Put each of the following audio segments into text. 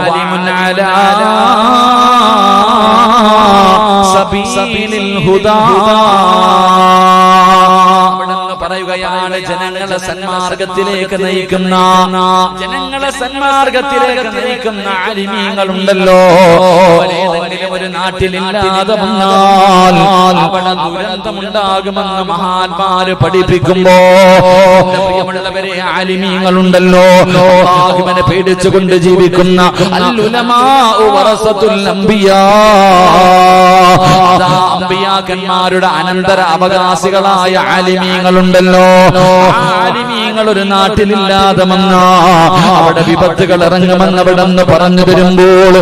വഅലിമുൻ അലാ സബീലിൽ ഹുദാ. പറയുകയാണ് ജനങ്ങളെ സന്മാർഗത്തിലേക്ക് നയിക്കുന്ന ആലിമീങ്ങളുണ്ടല്ലോ, ഏതെങ്കിലും ഒരു നാട്ടിലില്ലാതെ വന്നാൽ അവിടെ ദുരന്തമുണ്ടാകുമെന്ന് മഹാന്മാര് പഠിപ്പിക്കുമ്പോ പ്രിയമുള്ളവരെ ആലിമീങ്ങളുണ്ടല്ലോ, അല്ലാഹുവിനെ പേടിച്ചുകൊണ്ട് ജീവിക്കുന്ന അൽ-ഉലമാഉ വറസത്തുൽ അംബിയാ, അമ്പിയാക്കന്മാരുടെ അനന്തര അവകാശികളായ ആലിമീങ്ങളുണ്ടല്ലോ. ആലിമീങ്ങൾ ഒരു നാട്ടിലില്ലാതെ വന്നാ അവിടെ വിപത്തുകൾ ഇറങ്ങുമെന്ന് അവിടെ നിന്ന് പറഞ്ഞു വരുമ്പോൾ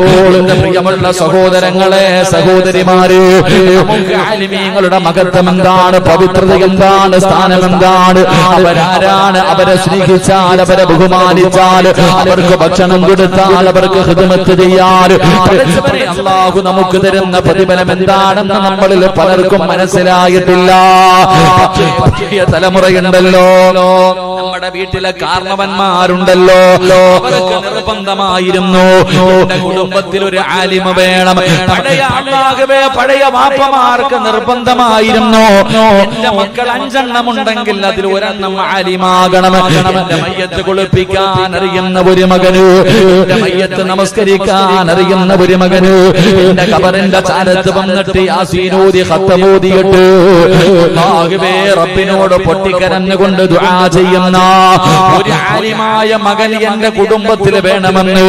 പ്രിയമുള്ള സഹോദരങ്ങളെ, സഹോദരിമാര്, ആലിമീങ്ങളുടെ മഹത്വം എന്താണ്, പവിത്രത എന്താണ്, സ്ഥാനം എന്താണ്, അവരാരാണ്, അവരെ സ്നേഹിച്ചാൽ, അവരെ ബഹുമാനിച്ചാൽ, അവർക്ക് ഭക്ഷണം കൊടുത്താൽ, അവർക്ക് ഖിദ്മത്ത് ചെയ്യാൻ അല്ലാഹു നമുക്ക് തരുന്ന പ്രതിഫലം എന്താണെന്ന് നമ്മളിൽ പലർക്കും മനസ്സിലായിട്ടില്ല. പുതിയ തലമുറയുണ്ടല്ലോ, നമ്മുടെ വീട്ടിലെ കാരണവന്മാരുണ്ടല്ലോ, അവർക്ക് നിർബന്ധമായിരുന്നു എന്റെ കുടുംബത്തിൽ ഒരു ആലിമ വേണം. പഴയ വാപ്പമാർക്ക് നിർബന്ധമായിരുന്നു എന്റെ മക്കൾ 5 എണ്ണം ഉണ്ടെങ്കിൽ അതിൽ ഒരെണ്ണം ആലിമാകണം. എന്റെ മയ്യത്ത് കുളിപ്പിക്കാൻ അറിയുന്ന ഒരു മകന്, എന്റെ മയ്യത്ത് നമസ്കരിക്കാൻ അറിയുന്ന ഒരു മകന്, എന്റെ ഖബറിന്റെ ചാരത്ത് വന്നിട്ട് യാസീനോദി ഖത്തമോദിയിട്ട് അല്ലാഹുവേ റബ്ബിനോട് പൊട്ടിക്കരഞ്ഞുകൊണ്ട് ദുആ ചെയ്യുന്ന ഒരു ആലിമായ മകൻ എന്റെ കുടുംബത്തിൽ വേണമെന്ന്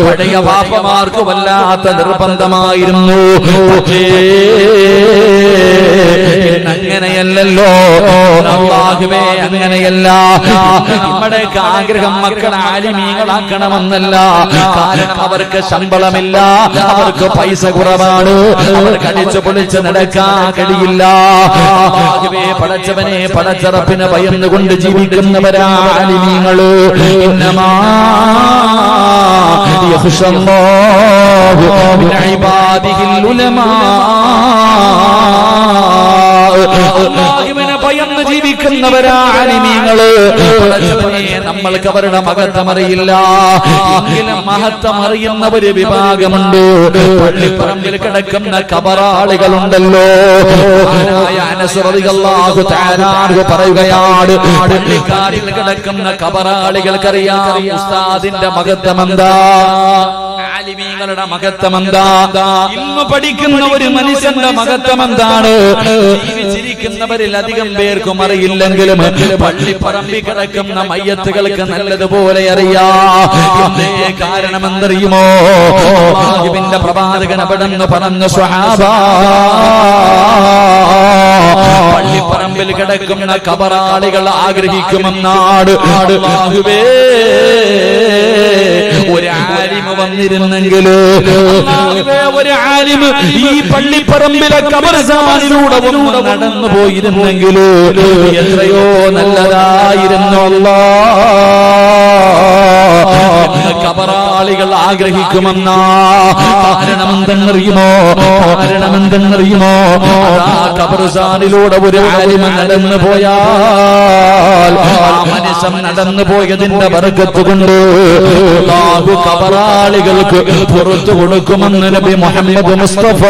പഴയ വാപ്പമാർക്ക് വല്ലാത്ത നിർബന്ധമായിരുന്നു. അങ്ങനെയല്ലല്ലോ അല്ലാഹുവേ, അങ്ങനെയല്ല. നമ്മുടെയൊക്കെ ആഗ്രഹം മക്കൾ ആലിമീങ്ങളാക്കണമെന്നല്ല. കാരണം അവർക്ക് ശമ്പളമില്ല, അവർക്ക് പൈസ കുറവാണ്, അവർക്ക് അടിച്ചു പൊളിച്ച് നടക്കാൻ കഴിയില്ല. പടച്ചവനെ, പടച്ചറപ്പിനെ ഭയന്നുകൊണ്ട് ജീവിക്കുന്നവരാ ആലിമീങ്ങള്. ഇന്നമാ യഖ്ശല്ലാഹു മിൻ ഇബാദിഹിൽ ഉലമാ. അല്ലാഹുവിനെ ഭയന്ന് ജീവിക്കുന്നവരാ ആലിമീങ്ങള്. നമ്മൾക്ക് അവരുടെ മഹത്വം അറിയില്ല, എങ്കിലും മഹത്വം അറിയുന്ന ഒരു വിഭാഗമുണ്ട്. പള്ളിപ്പറമ്പിൽ കിടക്കുന്ന കബറാളികളുണ്ടല്ലോ. അനസ് റളിയല്ലാഹു തആല അൻഹു പറയുകയാണ്, പള്ളിക്കാട്ടിൽ കിടക്കുന്ന കബറാളികൾക്കറിയാം ഉസ്താദിന്റെ മഹത്വം എന്താ, ആലിമീങ്ങളുടെ മഹത്വം എന്താ, ഇൽമു പഠിക്കുന്ന ഒരു മനുഷ്യന്റെ മഹത്വം എന്താണ്. ജീവിച്ചിരിക്കുന്നവരിൽ അധികം പേർക്കും അറിയില്ലെങ്കിലും പള്ളിപ്പറമ്പിൽ കിടക്കുന്ന മയ്യത്തുകൾക്ക് നല്ലതുപോലെ അറിയാം. കാരണം എന്തറിയുമോ, അല്ലാഹുവിന്റെ പ്രവാചകൻ അവിടെന്ന് പറഞ്ഞു, സ്വഹാബാ, പള്ളിപ്പറമ്പിൽ കിടക്കുന്ന കബറാളികൾ ആഗ്രഹിക്കുമെന്നാണ്. അല്ലാഹുവേ, ഒരു ആലിമ വന്നിരുന്നെങ്കിൽ, ഒരു ആലിമ ഈ പള്ളിപ്പറമ്പിലെ ഖബർസ്ഥാനിലൂടെ നടന്നു പോയിരുന്നെങ്കിൽ എത്രയോ നല്ലതായിരുന്നു. അല്ലാഹ് കബറാളികൾ ആഗ്രഹിക്കുമെന്നാ. കാരണമെന്തെന്നറിയുമോ, ഖബർസ്ഥാനിലൂടെ ഒരു ആലിമ നടന്നു പോയാൽ ആ മനുഷ്യൻ നടന്നു പോയതിന്റെ ബർക്കത്ത് കൊണ്ട് അല്ലാഹു കബറാളികൾക്ക് പുറത്തു കൊടുക്കുമെന്ന് നബി മുഹമ്മദ് മുസ്തഫ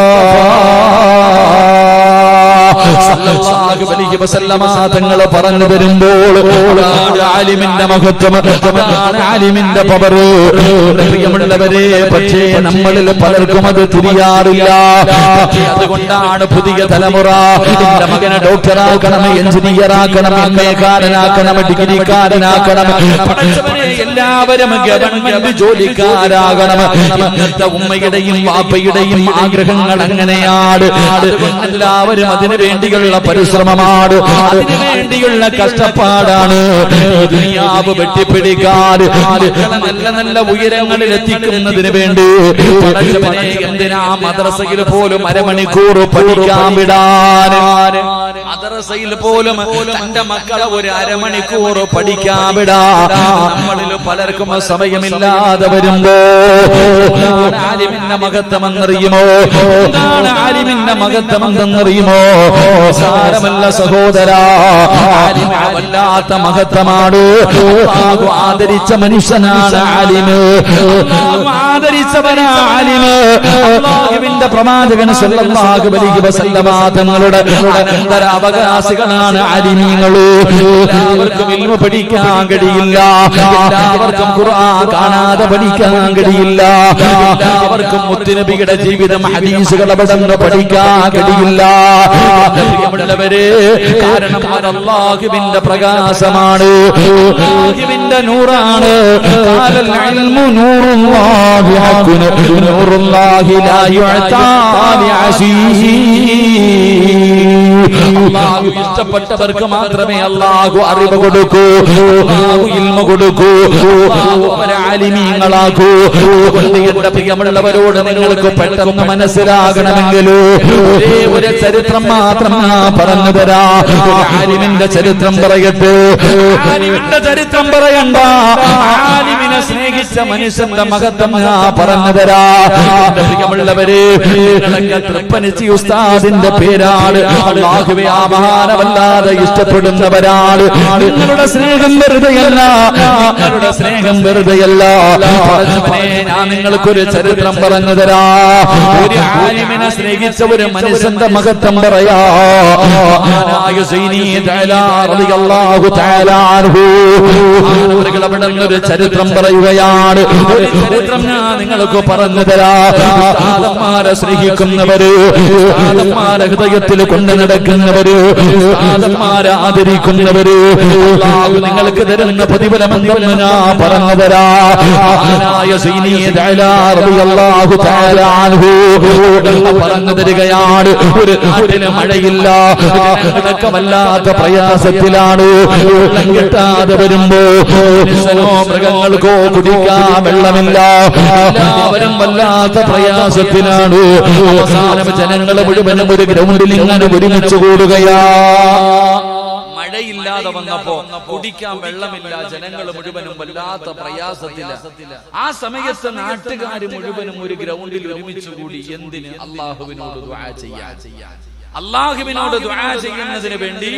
സല്ലല്ലാഹു അലൈഹി വസല്ലമ തങ്ങൾ പറഞ്ഞു വരുമ്പോൾ ആലിമിന്റെ മഹത്വം, ആലിമിന്റെ പവർ. പ്രിയമുള്ളവരെ, പക്ഷേ നമ്മളിൽ പലർക്കും അത് തിരിയാറില്ല. അതുകൊണ്ടാണ് പുതിയ തലമുറ എന്റെ മകനെ ഡോക്ടറാക്കണം, എഞ്ചിനീയറാക്കണം, എംഎക്കാരനാക്കണം, ഡിഗ്രിക്കാരനാക്കണം, എല്ലാവരും ഗവൺമെന്റ് ജോലിക്കാരാകണം. ഇന്നത്തെ ഉമ്മയുടെയും വാപ്പയുടെയും ആഗ്രഹങ്ങൾ അങ്ങനെയാണ്. എല്ലാവരും അതിനു വേണ്ടിയുള്ള പരിശ്രമമാണ്, അതിനു വേണ്ടിയുള്ള കഷ്ടപ്പാടാണ്. ദുനിയാവ് വെട്ടിപ്പിടിക്കാൻ, നല്ല നല്ല ഉയരങ്ങളിൽ എത്തിക്കുന്നതിന് വേണ്ടി എന്തിനാ മദ്രസയിൽ പോലും അരമണിക്കൂർ പഠിക്കാൻ വിടാൻ, മദ്രസയിൽ പോലും തന്റെ മക്കളെ ഒരു അരമണിക്കൂർ പഠിക്കാൻ വിടാൻ നമ്മളിൽ പലർക്കും സമയമില്ലാതെ വരുമ്പോ എന്താണ് ആലിമിന്റെ മഹത്വമെന്നറിയുമോ? എന്താണ് ആലിമിന്റെ മഹത്വമെന്നറിയുമോ? സാരമല്ല സഹോദരാ, ആലിമിന് വല്ലാത്ത മഹത്വമാണ്. അല്ലാഹു ആദരിച്ച മനുഷ്യനാണ് ആലിമ്. അല്ലാഹു ആദരിച്ചവനാ ആലിമ്. അല്ലാഹുവിന്റെ പ്രവാചകൻ സല്ലല്ലാഹു അലൈഹി വസല്ലമ തങ്ങളുടെ അനന്തരാവകാശികളാണ് ആലിമീങ്ങൾ. എല്ലാവർക്കും ഇൽമു പഠിക്കാൻ കഴിയില്ല, എല്ലാവർക്കും ഖുർആൻ കാണാതെ പഠിക്കാൻ കഴിയില്ല, എല്ലാവർക്കും മുത്തുനബിയുടെ ജീവിതം ഹദീസുകൾ അവിടുന്ന് പഠിക്കാൻ കഴിയില്ല. പ്രിയമുള്ളവരെ, കാരണം അത് അല്ലാഹുവിന്റെ പ്രകാശമാണ്, അല്ലാഹുവിന്റെ നൂറാണ്. ഖാലൽ ഇൽമു നൂറുല്ലാഹി ഹഖുൻ നൂറുല്ലാഹി ലാ യുഅതാ ലിഅസീഹി. അല്ലാഹു ഇഷ്ടപ്പെട്ടവർക്ക് മാത്രമേ അല്ലാഹു അറിവ് കൊടുക്കൂ, അല്ലാഹു ഇൽമു കൊടുക്കൂ, അല്ലാഹു അവരെ ആലിമീങ്ങളാക്കൂ. അതുകൊണ്ട് എന്റെ പ്രിയമുള്ളവരോട് നിങ്ങൾക്ക് പെട്ടെന്ന് മനസ്സിലാകണമെങ്കിൽ ഒരേ ഒരു ചരിത്രം മാത്രം ഞാൻ പറഞ്ഞു തരാം. ആലിമിന്റെ ചരിത്രം പറയട്ടെ. ആലിമിന്റെ ചരിത്രം പറയണ്ട, ആലിമിനെ സ്നേഹിച്ച മനുഷ്യന്റെ മഹത്വം ഞാൻ പറഞ്ഞു തരാം. എന്റെ പ്രിയമുള്ളവരെ, തൃപ്പനിച്ചി ഉസ്താദിന്റെ പേരാണ്. അല്ലാഹുവേ, ആ മഹാനവല്ലാതെ ഇഷ്ടപ്പെടുന്നവരാണ്. നിങ്ങളുടെ സ്നേഹം വെറുതെയല്ല, നിങ്ങളുടെ സ്നേഹം വെറുതെയല്ല. ഞാൻ നിങ്ങൾക്കൊരു ചരിത്രം പറഞ്ഞു തരാ. ഒരു ആലിമിനെ സ്നേഹിച്ച ഒരു മനുഷ്യന്റെ മഹത്വം പറയാ. ഒരു ചരിത്രം പറയുകയാണ്. ഒരു ചരിത്രം ഞാൻ നിങ്ങൾക്ക് പറഞ്ഞു തരാ. ഉസ്താദന്മാരെ സ്നേഹിക്കുന്നവര്, ഉസ്താദന്മാരെ ഹൃദയത്തിൽ കൊണ്ടു നടക്കുന്നവര്, ഉസ്താദന്മാരെ ആദരിക്കുന്നവര്, അല്ലാഹു നിങ്ങൾക്ക് തരുന്ന പ്രതിഫലമെന്ന് ഞാൻ പറഞ്ഞു തരാ. പറഞ്ഞു തരികയാണ്. ഒരു നാട്ടിന് മഴയില്ല, വല്ലാത്ത പ്രയാസത്തിലാണ്. വെള്ളം കിട്ടാതെ വരുമ്പോ മൃഗങ്ങൾക്കോ കുടിക്കാൻ വെള്ളമില്ല, എല്ലാവരും വല്ലാത്ത പ്രയാസത്തിലാണ്. അവസാനം ജനങ്ങൾ മുഴുവനും ഒരു ഗ്രൗണ്ടിൽ ഇങ്ങനെ ഒരുമിച്ച് കൂടുകയാ. മഴയില്ലാതെ വന്നപ്പോ കുടിക്കാൻ വെള്ളമില്ല, ജനങ്ങൾ മുഴുവനും വല്ലാത്ത പ്രയാസത്തില. ആ സമയത്ത് നാട്ടുകാര് മുഴുവനും ഒരു ഗ്രൗണ്ടിൽ ഒരുമിച്ച് കൂടി. എന്തിന്? അല്ലാഹുവിനോട് ദുആ ചെയ്യാൻ. അല്ലാഹുവിനോട് ദുആ ചെയ്യുന്നതിന് വേണ്ടി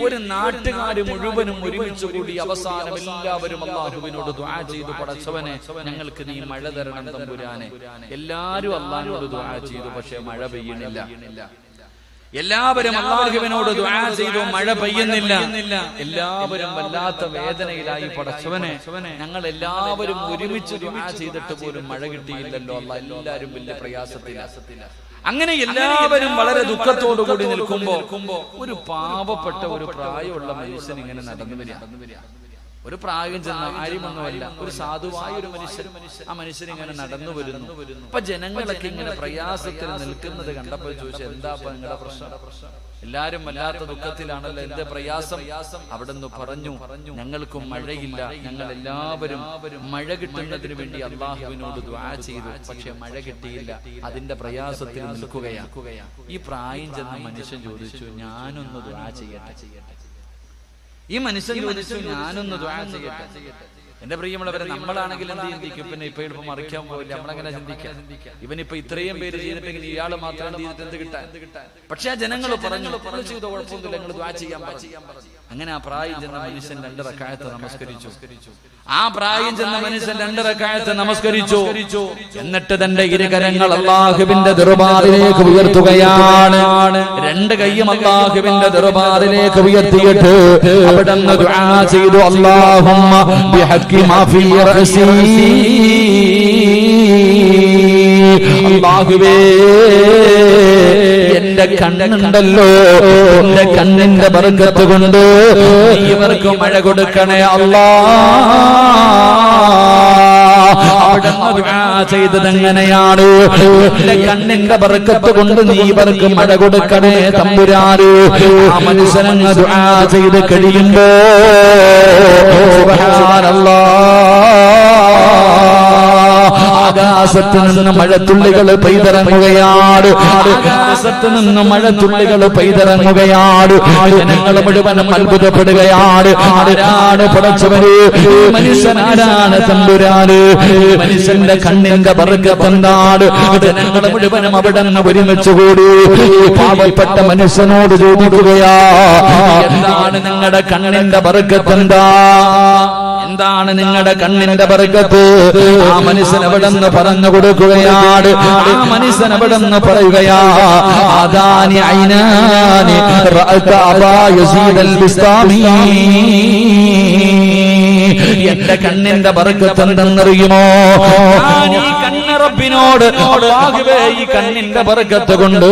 ഒരു നാട്ടുകാര് മുഴുവനും ഒരുമിച്ച് കൂടി. അവസാനം എല്ലാവരും അല്ലാഹുവിനോട് ദുആ ചെയ്തു, പടച്ചവനെ ഞങ്ങൾക്ക് നീ മഴ തരണം തമ്പുരാനെ. എല്ലാരും അല്ലാഹുവിനോട് ദുആ ചെയ്തു, പക്ഷെ മഴ പെയ്യണില്ല. എല്ലാവരും അല്ലാഹുവിനോട് ദുആ ചെയ്തു, മഴ പെയ്യുന്നില്ല. എല്ലാവരും വല്ലാത്ത വേദനയിലായി. പടച്ചവനെ, ഞങ്ങൾ എല്ലാവരും ഒരുമിച്ച് ദുആ ചെയ്തിട്ട് പോലും മഴ കിട്ടിയില്ലല്ലോ അല്ലാഹ്. എല്ലാവരും വലിയ പ്രയാസത്തില. അങ്ങനെ എല്ലാവരും വളരെ ദുഃഖത്തോടു കൂടി നിൽക്കുമ്പോ ഒരു പാവപ്പെട്ട ഒരു പ്രായമുള്ള മനുഷ്യൻ ഇങ്ങനെ നടന്നു വരിക. ഒരു പ്രായം ചെന്ന ആരുമൊന്നുമല്ല, ഒരു സാധുവായ ഒരു മനുഷ്യൻ. ആ മനുഷ്യൻ ഇങ്ങനെ നടന്നു വരുന്നു. അപ്പൊ ജനങ്ങളൊക്കെ ഇങ്ങനെ പ്രയാസത്തിൽ നിൽക്കുന്നത് കണ്ടപ്പോൾ ചോദിച്ചു, എന്താ നിങ്ങളുടെ പ്രശ്നം? എല്ലാരും വല്ലാത്ത ദുഃഖത്തിലാണല്ലോ, എന്ത് പ്രയാസം? അവിടുന്ന് പറഞ്ഞു, ഞങ്ങൾക്കും മഴയില്ല, ഞങ്ങൾ എല്ലാവരും മഴ കിട്ടുന്നതിന് വേണ്ടി അല്ലാഹുവിനോട് ദുആ ചെയ്തു, പക്ഷെ മഴ കിട്ടിയില്ല, അതിന്റെ പ്രയാസത്തിൽ നിൽക്കുകയാണ്. ഈ പ്രായം ചെന്ന മനുഷ്യൻ ചോദിച്ചു, ഞാനൊന്ന് ദുആ ചെയ്യട്ടെ. ഈ മനുഷ്യൻ ചോദിച്ചു, ഞാനൊന്ന് ദുആ ചെയ്യട്ടെ. എന്റെ പ്രിയമുള്ളവരെ, നമ്മളാണെങ്കിൽ എന്ത് ചിന്തിക്കും? പിന്നെ ഇപ്പൊ എളുപ്പം മറിക്കാൻ പോയില്ല, നമ്മളെങ്ങനെ ചിന്തിക്കാം? ഇവനിപ്പോ ഇത്രയും പേര് ചെയ്തിട്ടെങ്കിൽ ഇയാള് മാത്രം ചെയ്തിട്ട് എന്ത് കിട്ടാൻ? പക്ഷെ ആ ജനങ്ങൾ പറഞ്ഞു, ചെയ്തോ കുഴപ്പമൊന്നുമില്ല, നിങ്ങൾ ദുആ ചെയ്യാൻ പറഞ്ഞു. അങ്ങനെ ആ പ്രായം ചെന്ന മനുഷ്യൻ 2 റക്അത്ത് നമസ്കരിച്ചു. ആ പ്രായം ചെന്ന മനുഷ്യൻ 2 റക്അത്ത് നമസ്കരിച്ചു. എന്നിട്ട് തന്റെ ഇരുകരങ്ങൾ അല്ലാഹുവിന്റെ ദർബാറിലേക്ക് ഉയർത്തുകയാണ്. 2 കൈയും അല്ലാഹുവിന്റെ ദർബാറിലേക്ക് ഉയർത്തിയിട്ട് അവിടുന്ന് ദുആ ചെയ്തു, അല്ലാഹുമ്മ ബിഹഖി മാ ഫീ റഅസി. അല്ലാഹുവേ, എന്റെ കണ്ണുണ്ടല്ലോ, എന്റെ കണ്ണിന്റെ ബർക്കത്ത് കൊണ്ട് ഇവർക്ക് മഴ കൊടുക്കണേ അല്ലാഹ്. അവിടുന്ന് ദുആ ചെയ്തത് എങ്ങനെയാണ്? എന്റെ കണ്ണിന്റെ ബർക്കത്ത് കൊണ്ട് നീ ഇവർക്ക് മഴ കൊടുക്കണേ തമ്പുരാന്. ആ മനുഷ്യനങ്ങ് ദുആ ചെയ്ത് കഴിയുമ്പോ സുബ്ഹാനല്ലാഹ്, ആകാശത്ത് നിന്ന് മഴത്തുള്ളികൾ പെയ്തിറങ്ങുകയാണ്. ആകാശത്ത് നിന്ന് മഴത്തുള്ളികൾ പെയ്തിറങ്ങുകയാണ്. ജനങ്ങൾ മുഴുവനും അത്ഭുതപ്പെടുകയാണ്. ആരാണ് പടച്ചവന്? മനുഷ്യനാരാണ് തമ്പുരാന്? മനുഷ്യന്റെ കണ്ണിന്റെ ബർക്കത്ത് എന്താണ്? ജനങ്ങൾ മുഴുവനും അവിടെ നിന്ന് ഒരുമിച്ച് കൂടി പാവപ്പെട്ട മനുഷ്യനോട് ചോദിക്കുകയാ, എന്താണ് നിങ്ങളുടെ കണ്ണിന്റെ ബർക്കത്ത്? എന്താണ് നിങ്ങളുടെ കണ്ണിന്റെ ബർക്കത്ത്? ആ മനുഷ്യൻ അവിടെ നിന്ന് പറഞ്ഞു കൊടുക്കുകയാണ്. ആ മനുഷ്യൻ അവിടെ നിന്ന് പറയുകയാ, അദാനി ഐനാനി റഅത അബാ യസീദ് അൽ ബിസ്താമി. എന്റെ കണ്ണിന്റെ ബർക്കത്ത് എന്തെന്നറിയുമോ? ഞാൻ ഈ കണ്ണ് റബ്ബിനോട് അല്ലാഹുവേ ഈ കണ്ണിന്റെ ബർക്കത്ത് കൊണ്ട്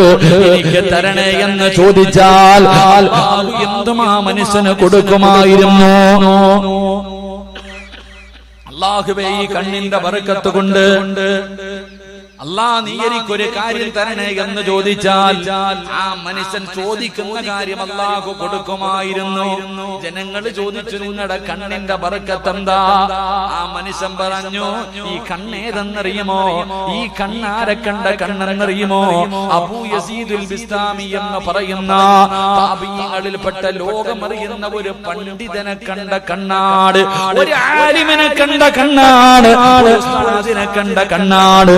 എനിക്ക് തരണേ എന്ന് ചോദിച്ചാൽ അല്ലാഹു എന്തും ആ മനുഷ്യന് കൊടുക്കുമായിരുന്നു. അല്ലാഹുവേ ഈ കണ്ണിന്റെ ബർക്കത്ത് കൊണ്ട് അല്ലാഹ് നീ എനിക്കൊരു കാര്യം തരണേ എന്ന് ചോദിച്ചാൽ ആ മനുഷ്യൻ ചോദിക്കുന്ന കാര്യം അല്ലാഹു കൊടുക്കുമായിരുന്നു. ജനങ്ങൾ ചോദിച്ചു, നിങ്ങളുടെ കണ്ണിന്റെ ബർക്കത്ത് എന്താ? ആ മനുഷ്യൻ പറഞ്ഞു, ഈ കണ്ണേതെന്നറിയുമോ? ഈ കണ്ണാരെ കണ്ട കണ്ണെന്നറിയുമോ? അബൂ യസീദുൽ ബിസ്താമി എന്ന് പറയുന്ന താബിഈങ്ങളിൽപ്പെട്ട ലോകമറിയുന്ന ഒരു പണ്ഡിതനെ കണ്ട കണ്ണാട്, ഒരു ആലിമിനെ കണ്ട കണ്ണാട്, ഒരു ഉസ്താദിനെ കണ്ട കണ്ണാട്.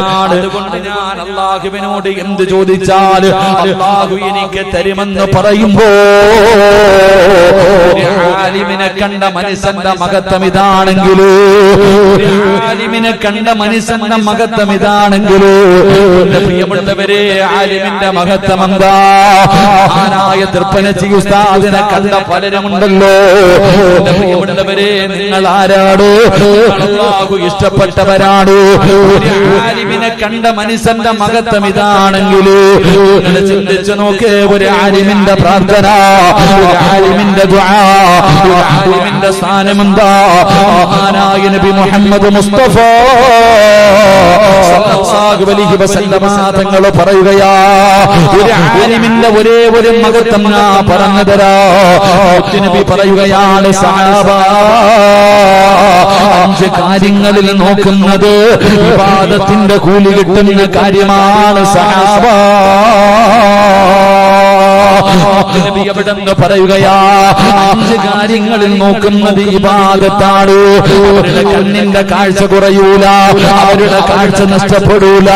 അതുകൊണ്ട് ഞാൻ അല്ലാഹുവിനോട് എന്ത് ചോദിച്ചാൽ അല്ലാഹു എനിക്ക് തരുമെന്ന് പറയുമ്പോ ആലിമിനെ കണ്ട മനുഷ്യന്റെ മഹത്വം ഇതാണെങ്കിലോ, ആലിമിനെ കണ്ട മനുഷ്യന്റെ മഹത്വം ഇതാണെങ്കിലോ, പ്രിയമുള്ളവരെ ആലിമിന്റെ മഹത്വം എന്താ? ആനായ തൃപ്പനച്ചി ഉസ്താദിനെ കണ്ട പലരുമുണ്ടല്ലോ. പ്രിയമുള്ളവരെ, നിങ്ങൾ ആരാണ്? അല്ലാഹു ഇഷ്ടപ്പെട്ടവരാണ്. ആലിമിനെ കണ്ട മനുഷ്യന്റെ മഹത്വം ഇതാണെങ്കിൽ ചിന്തിച്ചു നോക്ക്. ഒരു ആലിമിന്റെ പ്രാർത്ഥന, ഒരു ആലിമിന്റെ ദുആ, ഒരു ആലിമിന്റെ സ്ഥാനം എന്താ? മഹാനായ നബി മുഹമ്മദ് മുസ്തഫ സല്ലല്ലാഹു അലൈഹി വസല്ലമ തങ്ങൾ പറയുകയാ, ഒരു ആലിമിന്റെ ഒരേ ഒരു മഹത്വം ഞാൻ പറഞ്ഞു തരാ. നബി പറയുകയാണ്, സഹാബ 5 കാര്യങ്ങളിൽ നോക്കുന്നത് ഇബാദത്തിന്റെ കൂലി കിട്ടുന്ന കാര്യമാണ് സഹാബ. നബി അവിടെന്ന് പറയുകയാ, 5 കാര്യങ്ങളിൽ നോക്കുന്നത് ഇബാദത്താണ്. അവരുടെ കണ്ണിന്റെ കാഴ്ച കുറയൂല, അവരുടെ കാഴ്ച നഷ്ടപ്പെടൂല.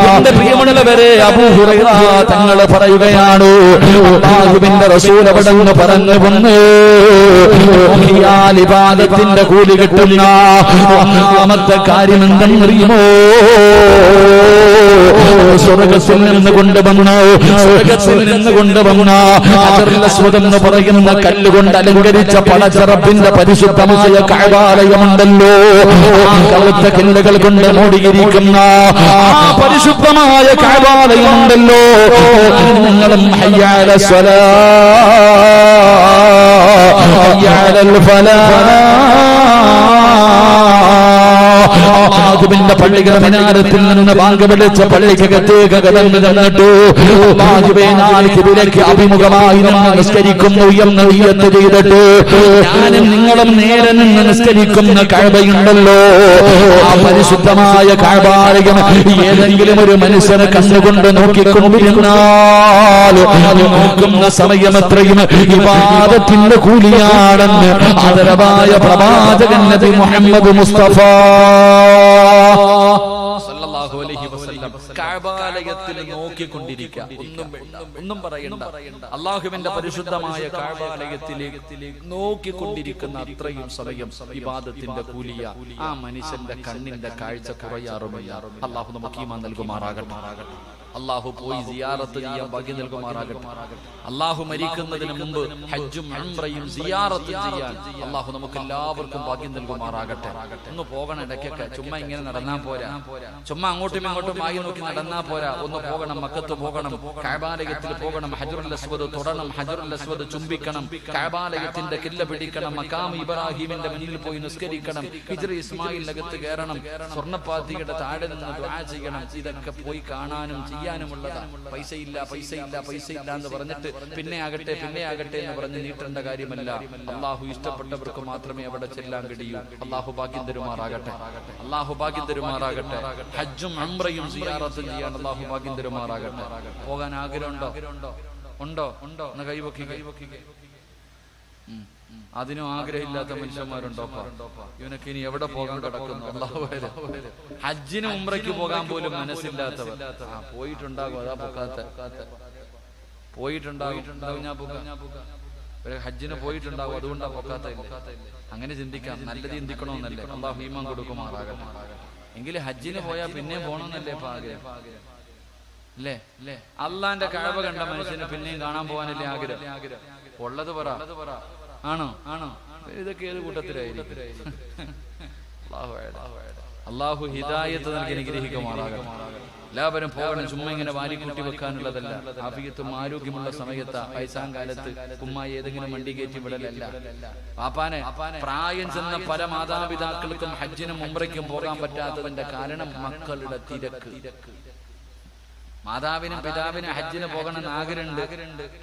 എന്റെ പ്രിയമുള്ളവരെ, അബൂ ഹുറൈറ തങ്ങൾ പറയുകയാണ്, അല്ലാഹുവിന്റെ റസൂൽ അവിടെന്ന് പറഞ്ഞു വന്ന് ഇബാദത്തിന്റെ കൂലി കിട്ടുന്ന 1ാമത്തെ കാര്യം എന്തെന്നറിയുമോ? സ്വർഗത്തിൽ നിന്ന് കൊണ്ടുവന്ന ഹജറുൽ അസ്വദ് എന്ന് പറയുന്ന കല്ലുകൊണ്ട് അലങ്കരിച്ച പടച്ച റബ്ബിന്റെ പരിശുദ്ധമായ കഅബാലയമുണ്ടല്ലോ. ആ കറുത്ത കല്ലുകൾ കൊണ്ട് മൂടിയിരിക്കുന്ന ആ പരിശുദ്ധമായ കഅബാലയമുണ്ടല്ലോ. നിങ്ങളും ഹയ്യ അലൽ സ്വലാഹ് ഹയ്യ അലൽ ഫലാഹ് അല്ലാഹുവിന്റെ പള്ളിയുടെ മിനാരത്തിൽ നിന്ന് ബാങ്ക് വിളിച്ച പള്ളിക്കകത്തേക്ക് കടന്നു ചെന്നിട്ട് അല്ലാഹുവേ ഞാൻ ഖിബിലയ്ക്ക് അഭിമുഖമായി നിന്ന് നിസ്കരിക്കുന്നു എന്ന് നിയ്യത്ത് ചെയ്തിട്ട് ഞാനും നിങ്ങളും നേരെ നിന്ന് നിസ്കരിക്കുന്ന കഅബയുണ്ടല്ലോ, ആ പരിശുദ്ധമായ കഅബാലയം ഏതെങ്കിലും ഒരു മനുഷ്യനെ കണ്ണുകൊണ്ട് നോക്കിക്കൊണ്ടിരുന്നാൽ നോക്കുന്ന സമയം എത്രയും ഇബാദത്തിന്റെ കൂലിയാണെന്ന് ആദരവായ പ്രവാചകൻ നബി മുഹമ്മദ് മുസ്തഫ സല്ലല്ലാഹു അലൈഹി വസല്ലം കഅബാലയത്തിൽ നോക്കിക്കൊണ്ടിരിക്കുക. ഒന്നും പറയണ്ട. അല്ലാഹുവിന്റെ പരിശുദ്ധമായ കഅബാലയത്തിലേക്ക് നോക്കിക്കൊണ്ടിരിക്കുന്ന അത്രയും സമയം ഇബാദത്തിന്റെ കൂലിയ. ആ മനുഷ്യന്റെ കണ്ണിന്റെ കാഴ്ച കുറയാറുമില്ല. അല്ലാഹു നമുക്ക് ഈമാൻ നൽകുമാറാകട്ടെ. അല്ലാഹു പോയി സിയാറത്ത് ചെയ്യാൻ ഭാഗ്യം നൽകുമാറാകട്ടെ. അല്ലാഹു മരിക്കുന്നതിന് മുമ്പ് ഹജ്ജും ഉംറയും സിയാറത്ത് ചെയ്യാൻ അല്ലാഹു നമുക്ക് എല്ലാവർക്കും ഭാഗ്യം നൽകുമാറാകട്ടെ. ഒന്ന് പോകണം ഇടയ്ക്കൊക്കെ. ചുമ്മാ ഇങ്ങനെ നടന്നാ പോരാ, ചുമ്മാ അങ്ങോട്ടും ഇങ്ങോട്ടും വായി നോക്കി നടന്നാ പോരാ. ഒന്ന് പോകണം, മക്കത്ത് പോകണം, കഅബാലയത്തിൽ പോകണം, ഹജറുൽ അസ്വദ് തൊടണം, ഹജറുൽ അസ്വദ് ചുംബിക്കണം, കഅബാലയത്തിന്റെ കില്ല പിടിക്കണം, മഖാം ഇബ്രാഹിമിന്റെ മുന്നിൽ പോയി നിസ്കരിക്കണം, ഹിജ്റ ഇസ്മായിൽ അകത്ത് കയറണം, സ്വർണ്ണപ്പാത്തിയുടെ താഴെ നിന്ന് ദുആ ചെയ്യണം. ഇതൊക്കെ പോയി കാണാനും ചെയ്യാനുമുള്ളതാണ്. പൈസ ഇല്ല എന്ന് പറഞ്ഞിട്ട് പിന്നെ ആകട്ടെ എന്ന് പറഞ്ഞ് നീട്ടേണ്ട കാര്യമല്ല. അള്ളാഹു ഇഷ്ടപ്പെട്ടവർക്ക് മാത്രമേ അവിടെ ചെല്ലാൻ കഴിയൂ. അള്ളാഹു ഭാഗ്യം തരുമാറാകട്ടെ. ഹജ്ജും ഉംറയും സിയാറത്തും ചെയ്യാൻ അള്ളാഹു ഭാഗ്യം തരുമാറാകട്ടെ. പോകാൻ ആഗ്രഹമുണ്ടോ? എന്ന് കൈവക്കിക്കേ. അതിനും ആഗ്രഹമില്ലാത്ത മനുഷ്യന്മാരുണ്ടോപ്പാ? ഇവനൊക്കെ ഇനി എവിടെ പോകാൻ കിടക്കുന്നു? അള്ളാഹു ഹജ്ജിനും ഉംറയ്ക്ക് പോകാൻ പോലും മനസ്സില്ലാത്തവർ പോയിട്ടുണ്ടാകും. അതാ പൊക്കാത്ത പോയിട്ടുണ്ടാകും. ഹജ്ജിന് പോയിട്ടുണ്ടാകും, അതുകൊണ്ടാ പൊക്കാത്ത. അങ്ങനെ ചിന്തിക്കാം. നല്ലത് ചിന്തിക്കണമെന്നല്ലേ? അള്ളാഹു ഈമാൻ കൊടുക്കുമാറാകട്ടെ. എങ്കിലും ഹജ്ജിന് പോയാൽ പിന്നെ പോകണമെന്നല്ലേ ഇപ്പൊ ആഗ്രഹം? അല്ലേ? അള്ളാന്റെ കഅബ കണ്ട മനുഷ്യന് പിന്നെയും കാണാൻ പോകാനല്ലേ ആഗ്രഹം? ഉള്ളത് പറ. ആണോ? ഇതൊക്കെ ഏത് കൂട്ടത്തിലായിരിക്കും? അള്ളാഹു ഹിദായത്ത് നൽകി അനുഗ്രഹിക്കുമാറാകട്ടെ. എല്ലാവരും പോകണം. ചുമ്മാ ഇങ്ങനെ വാരിക്കൂട്ടി വെക്കാനുള്ളതല്ല. ആഫിയത്തും ആരോഗ്യമുള്ള സമയത്ത് വയസ്സാം കാലത്ത് കുമ്മായി ഏതെങ്കിലും വണ്ടി കയറ്റി വിടലല്ല. പാപ്പാനെ പ്രായം ചെന്ന പല മാതാപിതാക്കൾക്കും ഹജ്ജിനും ഉംറയ്ക്കും പോകാൻ പറ്റാത്തതിന്റെ കാരണം മക്കളുടെ തിരക്ക്. മാതാവിനും പിതാവിനും ഹജ്ജിന് പോകണമെന്ന് ആഗ്രഹമുണ്ട്,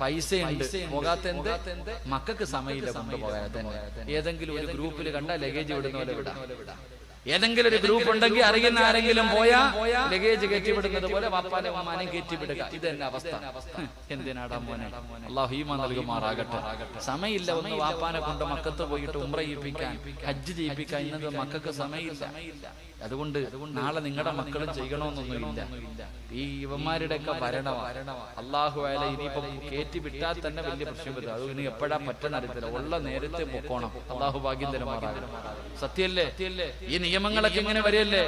പൈസയുണ്ട്, പോകാത്ത എന്ത്? മക്കൾക്ക് സമയമില്ല കൊണ്ടുപോകാൻ തന്നെ. ഏതെങ്കിലും ഒരു ഗ്രൂപ്പിൽ കണ്ട ലഗേജ് വിടുന്ന പോലെ വിടാം. ഏതെങ്കിലും ഒരു ഗ്രൂപ്പ് ഉണ്ടെങ്കിൽ അറിയുന്ന ആരെങ്കിലും പോയാ ലഗേജ് കയറ്റിവിടുന്നത് പോലെ വാപ്പാനെ ഉമ്മാനെയും കയറ്റിവിടുക. ഇത് തന്നെ അവസ്ഥ. എന്തിനാടാ മോനെ? അല്ലാഹു ഈമാൻ നൽകുമാറാകട്ടെ. സമയമില്ല ഒന്ന് വാപ്പാനെ കൊണ്ട് മക്കത്ത് പോയിട്ട് ഉംറ ചെയ്യിപ്പിക്കാൻ, ഹജ്ജ് ചെയ്യിപ്പിക്കാൻ. ഇന്നത് മക്കൾക്ക് സമയമില്ല. അതുകൊണ്ട് നാളെ നിങ്ങളുടെ മക്കളും ചെയ്യണമെന്നൊന്നുമില്ല. ഈ യുവന്മാരുടെ ഒക്കെ ഭരണമാണ്. അള്ളാഹു അല ഇനിയിപ്പം കയറ്റി വിട്ടാൽ തന്നെ വലിയ പ്രശ്നം വരും. അത് ഇനി എപ്പോഴാ പറ്റുന്ന അറിയത്തില്ല. ഉള്ള നേരത്തെ പൊക്കോണം. അള്ളാഹു ഭാഗ്യം തരുമാറാകട്ടെ. സത്യല്ലേ? ഈ നിയമങ്ങളൊക്കെ ഇങ്ങനെ വരെയല്ലേ?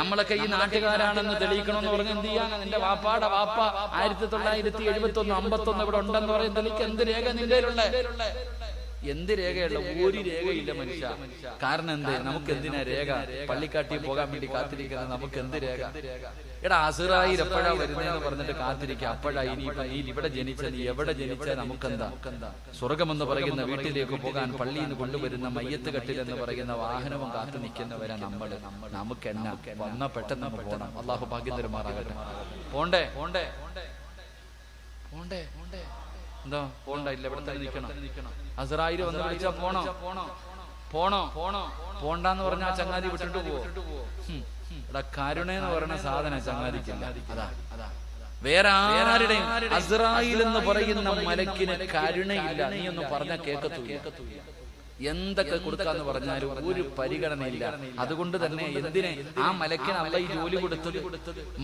നമ്മളൊക്കെ ഈ നാട്ടുകാരാണെന്ന് തെളിയിക്കണമെന്ന് പറഞ്ഞ് എന്ത് ചെയ്യാൻ? നിന്റെ വാപ്പാടെ വാപ്പ 1971 51 ഇവിടെ ഉണ്ടെന്ന് പറയുന്നത് തെളിയിക്ക്. എന്ത് രേഖ നിന്റെ ഉള്ള? എന്ത് രേഖയുള്ള? ഒരു രേഖയില്ല മനുഷ്യ. കാരണം എന്ത്? നമുക്ക് എന്തിനാ രേഖ? പള്ളിക്കാട്ടി പോകാൻ വേണ്ടി കാത്തിരിക്കുന്നത് നമുക്ക് എന്ത് രേഖ? എടാ അസ്റായീൽ എപ്പോഴാ വരുന്നതെന്ന് പറഞ്ഞിട്ട് കാത്തിരിക്കുക. അപ്പോഴാ ഇനിയിപ്പോ നീ ഇവിടെ ജനിച്ച, നീ എവിടെ ജനിച്ച നമുക്കെന്താ? സ്വർഗമെന്ന് പറയുന്ന വീട്ടിലേക്ക് പോകാൻ പള്ളിയിൽ നിന്ന് കൊണ്ടുവരുന്ന മയ്യത്ത് കട്ടിൽ എന്ന് പറയുന്ന വാഹനവും കാത്തു നിൽക്കുന്നവരെ നമുക്ക് എണ്ണ വന്ന പെട്ടെന്ന് നമുക്ക് പോകണം. അള്ളാഹു ഭാഗ്യം തരുമാറാകട്ടെ. പോണ്ടേ? എന്താ പോണ്ട? ഇല്ല, ഇവിടെ തന്നെ നിൽക്കണം. അസ്റായീൽ വന്ന് വിളിച്ചാ പോണോ? പോണ്ടാന്ന് പറഞ്ഞാൽ ചങ്ങാതി വിട്ടിട്ട് പോവോ? ഇവിടെ കരുണയെന്ന് പറയുന്ന സാധനം ചങ്ങാതിക്കില്ല. അതാ വേറെ ആരുടെയും അസ്റായീൽ എന്ന് പറയുന്ന മലക്കിന് കരുണയില്ല. നീ ഒന്ന് പറഞ്ഞാൽ കേൾക്കത്തില്ല. എന്തൊക്കെ കൊടുക്കാന്ന് പറഞ്ഞാലും ഒരു പരിഗണനയില്ല. അതുകൊണ്ട് തന്നെ എന്തിനെ ആ മലക്കിന് അള്ളാഹു ഈ ജോലി കൊടുത്തത്?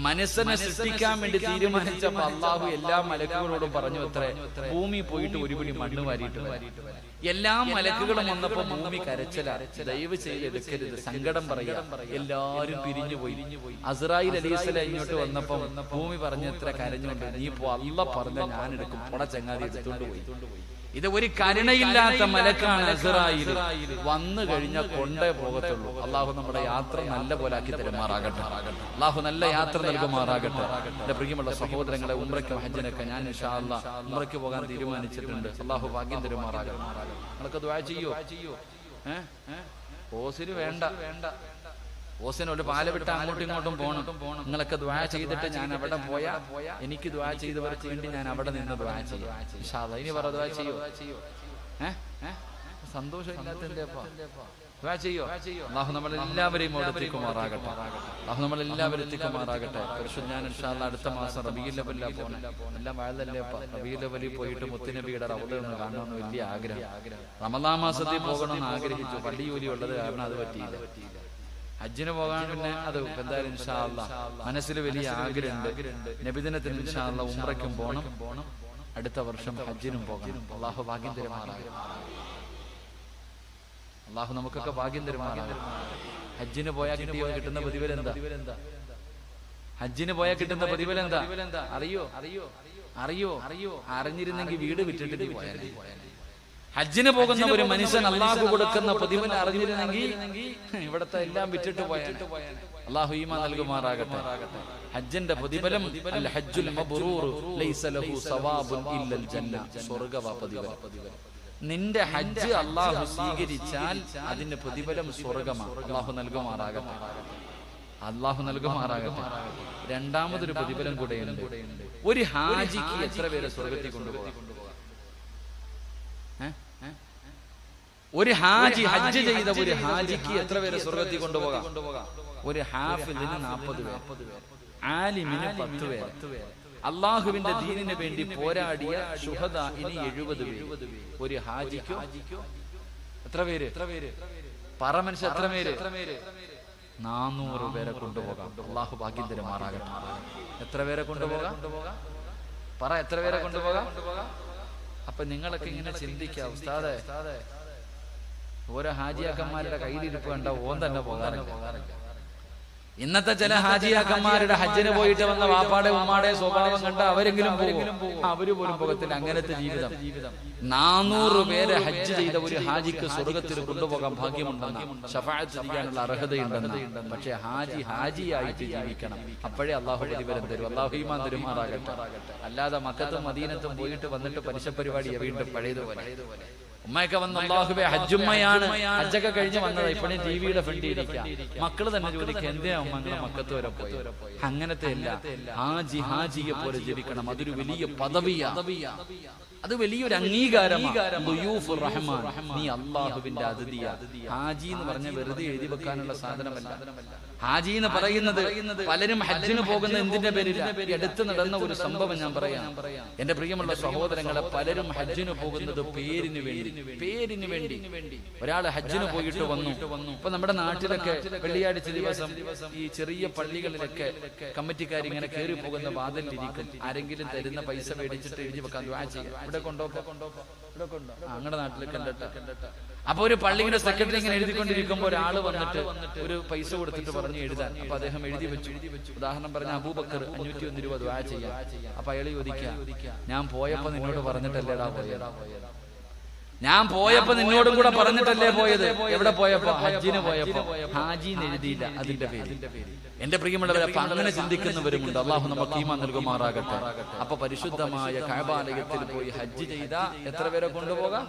മനസ്സിനെ സൃഷ്ടിക്കാൻ വേണ്ടി തീരുമാനിച്ചപ്പോ അള്ളാഹു എല്ലാ മലക്കുകളോടും പറഞ്ഞു അത്രേ, ഭൂമി പോയിട്ട് ഒരു പിടി മണ്ണ് വാരിയിട്ട്. എല്ലാ മലക്കുകളും വന്നപ്പോ ഭൂമി കരച്ചില. ദയവ് ചെയ്ത് എടുക്കരുത്, സങ്കടം പറയാ. എല്ലാരും പിരിഞ്ഞു പോയി. അസ്റായീൽ അലൈഹിസ്സലാം ഇങ്ങോട്ട് വന്നപ്പോ ഭൂമി പറഞ്ഞ എത്ര കരഞ്ഞുകൊണ്ട്, നീ പോ, അള്ളാഹ് പറഞ്ഞ ഞാൻ എടുക്കും, പൊട ചങ്ങാതി എടുത്തോണ്ട് പോയി. ഇത് ഒരു കരുണയില്ലാത്ത മലക്കാണ് അസ്റായീൽ. വന്നു കഴിഞ്ഞാൽ കൊണ്ടേ പോകത്തുള്ളൂ. അള്ളാഹു നമ്മുടെ യാത്ര നല്ല പോലെ ആക്കി തരുമാറാകട്ടെ. അള്ളാഹു നല്ല യാത്ര നൽകുമാറാകട്ടെ. എന്റെ പ്രിയമുള്ള സഹോദരങ്ങളെ, ഉംറയ്ക്കും ഹജ്ജിനൊക്കെ ഞാൻ ഇൻഷാ അല്ലാഹ് ഉംറയ്ക്ക് പോകാൻ തീരുമാനിച്ചിട്ടുണ്ട്. അള്ളാഹു ഭാഗ്യം തരുമാറാകട്ടെ. നിങ്ങളൊക്കെ ദുആ ചെയ്യോ? ഓസിന് വേണ്ട, ഓസിന് ഒരു പാല വിട്ട് അങ്ങോട്ടും ഇങ്ങോട്ടും പോകണം. നിങ്ങളൊക്കെ ദുആ ചെയ്തിട്ട് ഞാൻ അവിടെ പോയാ എനിക്ക് ദുആ ചെയ്തവർക്ക് വേണ്ടി ഞാൻ അവിടെ നിന്ന് ദുആ ചെയ്യാം ഇൻഷാ അല്ലാഹ്. ഇനി പറ, ദുആ ചെയ്യോ? സന്തോഷം ഇല്ലാത്തതിന്റെ ദുആ ചെയ്യോ? അല്ലാഹു നമ്മളെല്ലാവരെയും എത്തിക്കുമാറാകട്ടെ. ഞാൻ ഇൻഷാ അല്ലാഹ് അടുത്ത മാസം റബീഉൽ അവ്വലിലാ പോണേ. എല്ലാം വാഴല്ലേ അപ്പ. റബീഉൽ അവ്വലിൽ പോയിട്ട് മുത്തുനബിയുടെ റൗള ഒന്ന് കാണണമെന്ന് വലിയ ആഗ്രഹം. റമളാൻ മാസത്തിൽ പോകണമെന്ന് ആഗ്രഹിച്ചു. പള്ളി ജോലി ഉള്ളത് കാരണം അത് പറ്റിയില്ല. ഹജ്ജിന് പോകാൻ പിന്നെ അത് എന്തായാലും ഇൻഷാ അല്ലാഹ് മനസ്സിൽ വലിയ ആഗ്രഹമുണ്ട്. നബിദിനത്തിന് ഇൻഷാ അല്ലാഹ് ഉംറയ്ക്കും പോകണം. അടുത്ത വർഷം ഹജ്ജിനും പോകണം. അള്ളാഹു ഭാഗ്യം തരുമാറാകട്ടെ. അള്ളാഹു നമുക്കൊക്കെ ഭാഗ്യം തരുമാറാകട്ടെ. ഹജ്ജിന് പോയാൽ കിട്ടുന്ന പ്രതിഫലം എന്താ? ഹജ്ജിന് പോയാൽ കിട്ടുന്ന പ്രതിഫലം എന്താ അറിയോ? അറിഞ്ഞിരുന്നെങ്കിൽ വീട് വിറ്റിട്ട് പോയാൽ. ഹജ്ജിന് പോകുന്ന ഒരു മനുഷ്യൻ അള്ളാഹു കൊടുക്കുന്ന പ്രതിഫലം അറിഞ്ഞിരുന്നെങ്കിൽ ഇവിടത്തെ എല്ലാം വിറ്റിട്ട് പോയാൽ. അള്ളാഹു ഈമാൻ നൽകുമാറാകട്ടെ. ഹജ്ജിന്റെ പ്രതിഫലം അൽ ഹജ്ജുൽ മബ്റൂർ ലൈസ ലഹു സവാബുൻ ഇല്ലൽ ജന്ന. സ്വർഗ്ഗവാ പ്രതിഫലം. നിന്റെ ഹജ്ജ് അള്ളാഹു സ്വീകരിച്ചാൽ അതിന്റെ പ്രതിഫലം സ്വർഗ്ഗമാണ്. അള്ളാഹു നൽകുമാറാകട്ടെ. രണ്ടാമതൊരു പ്രതിഫലം കൂടെയുണ്ട്. ഒരു ഹാജിക്ക് എത്ര പേരെ സ്വർഗത്തിൽ കൊണ്ടുപോകാം? ഒരു ഹാജി ഹജ്ജ് ചെയ്ത ഒരു ഹാജിക്ക് എത്ര പേരെ സ്വർഗത്തിൽ കൊണ്ടുപോകാം? ഒരു ഹാഫിദിന് 40 പേർ, ആലിമിന് 10 പേർ, അള്ളാഹുവിന്റെ ദീനിന് വേണ്ടി പോരാടിയ ശുഹദാഇന് 70 പേർ. ഒരു ഹാജിക്കോ എത്ര പേര്? പറ മനുഷ്യ, എത്ര പേര്? 400 പേരെ കൊണ്ടുപോകാം. അള്ളാഹു ഭാഗ്യം തരുമാറാകട്ടെ. എത്ര പേരെ കൊണ്ടുപോകാം? പറ, എത്ര പേരെ കൊണ്ടുപോകാം? അപ്പൊ നിങ്ങളൊക്കെ ഇങ്ങനെ ചിന്തിക്കുക, ഉസ്താദേ ഓരോ ഹാജിയാക്കന്മാരുടെ കയ്യിലിരിപ്പ് കണ്ട ഓൻ തന്നെ പോകാറില്ല. ഇന്നത്തെ ചില ഹാജിയാക്കന്മാരുടെ ഹജ്ജിന് പോയിട്ട് വന്ന വാപ്പാടെ ഉമ്മാടെ സ്വഭാവം കണ്ട അവരെങ്കിലും പോകും, അവര് പോലും പോകത്തില്ല. അങ്ങനത്തെ ജീവിതം. 400 പേരെ ഹജ്ജ് ചെയ്ത ഒരു ഹാജിക്ക് സ്വർഗത്തിൽ കൊണ്ടുപോകാൻ ഭാഗ്യമുണ്ടെന്ന്, ശഫാഅത്ത് ചെയ്യാനുള്ള അർഹതയുണ്ടെന്ന്. പക്ഷെ ഹാജിയായിട്ട് ജീവിക്കണം. അപ്പോഴേ അള്ളാഹു പ്രതിഫലം തരും. അള്ളാഹു ഈമാൻ തരുമാറാകട്ടെ. അല്ലാതെ മക്കത്തും മദീനത്തും പോയിട്ട് വന്നിട്ട് പലിശ പരിപാടി വീണ്ടും പഴയതുപോലെ. ഉമ്മയൊക്കെ വന്ന് അല്ലാഹുവേ ഹജ്ജുമ്മയാണ്, ഹജ്ജൊക്കെ കഴിഞ്ഞ് വന്നത്, ഇപ്പോഴും ടിവിയുടെ ഫ്രണ്ടിൽ ഇരിക്കാം. മക്കള് തന്നെ ചോദിക്കുക, എന്തിനാ ഉമ്മ അങ്ങനെ മക്കത്ത് വരെ പോയി? അങ്ങനത്തെ അല്ല, ഹാജിയെ പോലെ ജപിക്കണം. അതൊരു വലിയ പദവിയാ, അത് വലിയൊരു അംഗീകാരമാണ്. നീ അള്ളാഹുവിന്റെ അതിഥിയാ. ഹാജി എന്ന് പറഞ്ഞ വെറുതെ എഴുതി വെക്കാനുള്ള സാധനമല്ല. ഹാജി എന്ന് പറയുന്നത് പലരും ഹജ്ജിന് പോകുന്ന എന്തിന്റെ പേരില്ല? അടുത്ത് നടന്ന ഒരു സംഭവം ഞാൻ പറയാം. എന്റെ പ്രിയമുള്ള സഹോദരങ്ങളെ, പലരും ഹജ്ജിന് പോകുന്നത് പേരിന് വേണ്ടി. ഒരാൾ ഹജ്ജിന് പോയിട്ട് വന്നു. ഇപ്പൊ നമ്മുടെ നാട്ടിലൊക്കെ വെള്ളിയാഴ്ച ദിവസം ഈ ചെറിയ പള്ളികളിലൊക്കെ കമ്മിറ്റിക്കാർ ഇങ്ങനെ കയറി പോകുന്ന വാതിലിരിക്കും. ആരെങ്കിലും തരുന്ന പൈസ മേടിച്ചിട്ട് എഴുതി വെക്കാൻ ദുആ ചെയ്യാം. ഇവിടെ കൊണ്ടോ അങ്ങടെ നാട്ടിലൊക്കെ കണ്ടിട്ട്. അപ്പൊ ഒരു പള്ളിയുടെ സെക്രട്ടറി ഇങ്ങനെ എഴുതിക്കൊണ്ടിരിക്കുമ്പോൾ ഒരാള് വന്നിട്ട് ഒരു പൈസ കൊടുത്തിട്ട് പറഞ്ഞു എഴുതാൻ. അപ്പൊ അദ്ദേഹം എഴുതി വെച്ചു. ഉദാഹരണം പറഞ്ഞ അബൂബക്കർ 501 രൂപ ദുആ ചെയ്യാം. അപ്പൊ അയാൾ ചോദിക്കാം, ഞാൻ പോയപ്പോ നിന്നോട് പറഞ്ഞിട്ടല്ലേടാ പോയത്? ഞാൻ പോയപ്പോ നിന്നോടും കൂടെ പറഞ്ഞിട്ടല്ലേ പോയത്? എവിടെ പോയപ്പോ? ഹജ്ജിന് പോയപ്പോ. ഹാജിന്ന് എഴുതിയില്ല, അതിന്റെ പേര്. എന്റെ പ്രിയമുള്ളവരെ, അപ്പൊ അങ്ങനെ ചിന്തിക്കുന്നവരുമുണ്ട്. അള്ളാഹു നമുക്ക് ഈമാൻ നൽകുമാറാകട്ടെ. അപ്പൊ പരിശുദ്ധമായ കഅബാലയത്തിൽ പോയി ഹജ്ജ് ചെയ്ത എത്ര പേരെ കൊണ്ടുപോകാം?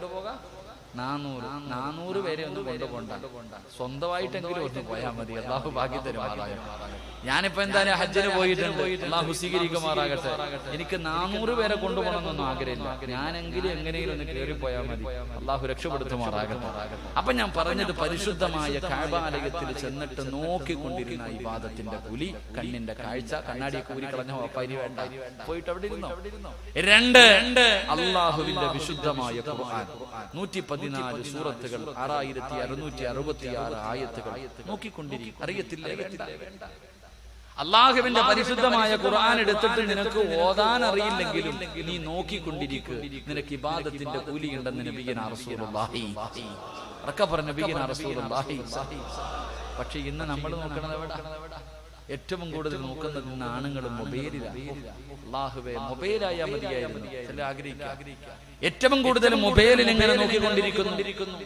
400 പേരെ ഒന്നും കൊണ്ടുപോകണ്ട, സ്വന്തമായിട്ടെങ്കിലും ഒന്ന് പോയാൽ മതി. അള്ളാഹു ഭാഗ്യം തരുമാറാകട്ടെ. ഞാനിപ്പോ എന്തായാലും ഹജ്ജിന് പോയിട്ടുണ്ട്, അള്ളാഹു സ്വീകരിക്കുമാറാകട്ടെ. എനിക്ക് 400 പേരെ കൊണ്ടുപോകണമെന്നൊന്നും ആഗ്രഹമില്ല. ഞാനെങ്കിലും എങ്ങനെയെങ്കിലും ഒന്ന് കയറി പോയാൽ മതി. അള്ളാഹു രക്ഷപ്പെടുത്തുമാറാകട്ടെ. അപ്പൊ ഞാൻ പറഞ്ഞത്, പരിശുദ്ധമായ കഅബാലയത്തിൽ ചെന്നിട്ട് നോക്കിക്കൊണ്ടിരുന്ന ഇബാദത്തിന്റെ കൂലി, കണ്ണിന്റെ കാഴ്ച, കണ്ണാടിയെ കൂലി കളഞ്ഞ വാപ്പാരി വേണ്ട, പോയിട്ട് അവിടെ ഇരുന്നോ. 2 അള്ളാഹുവിന്റെ വിശുദ്ധമായ ഖുർആൻ, 114 സൂറത്തുകൾ, 6666 ആയത്തുകൾ നോക്കിക്കൊണ്ടിരിക്കും. അറിയത്തില്ലേ? വേണ്ട. അള്ളാഹുവിന്റെ പരിശുദ്ധമായ ഖുർആൻ എടുത്തിട്ട് നിനക്ക് ഓതാൻ അറിയില്ലെങ്കിലും നീ നോക്കിക്കൊണ്ടിരിക്കുക. നിനക്ക് ഇബാദത്തിന്റെ കൂലിയുണ്ടെന്ന് നബിയുനാ റസൂലുള്ളാഹി നബിയുനാ റസൂലുള്ളാഹി. പക്ഷെ ഇന്ന് നമ്മൾ നോക്കണത് എവിടെ? ഏറ്റവും കൂടുതൽ നോക്കുന്നത് ഇന്ന് ആണുങ്ങളും മൊബൈലിലാണ്. അല്ലാഹുവേ, മൊബൈലായാൽ മതിയായിരുന്നു ചില ആഗ്രഹിക്കുക. ഏറ്റവും കൂടുതൽ മൊബൈലിൽ ഇങ്ങനെ നോക്കിക്കൊണ്ടിരിക്കുന്നു,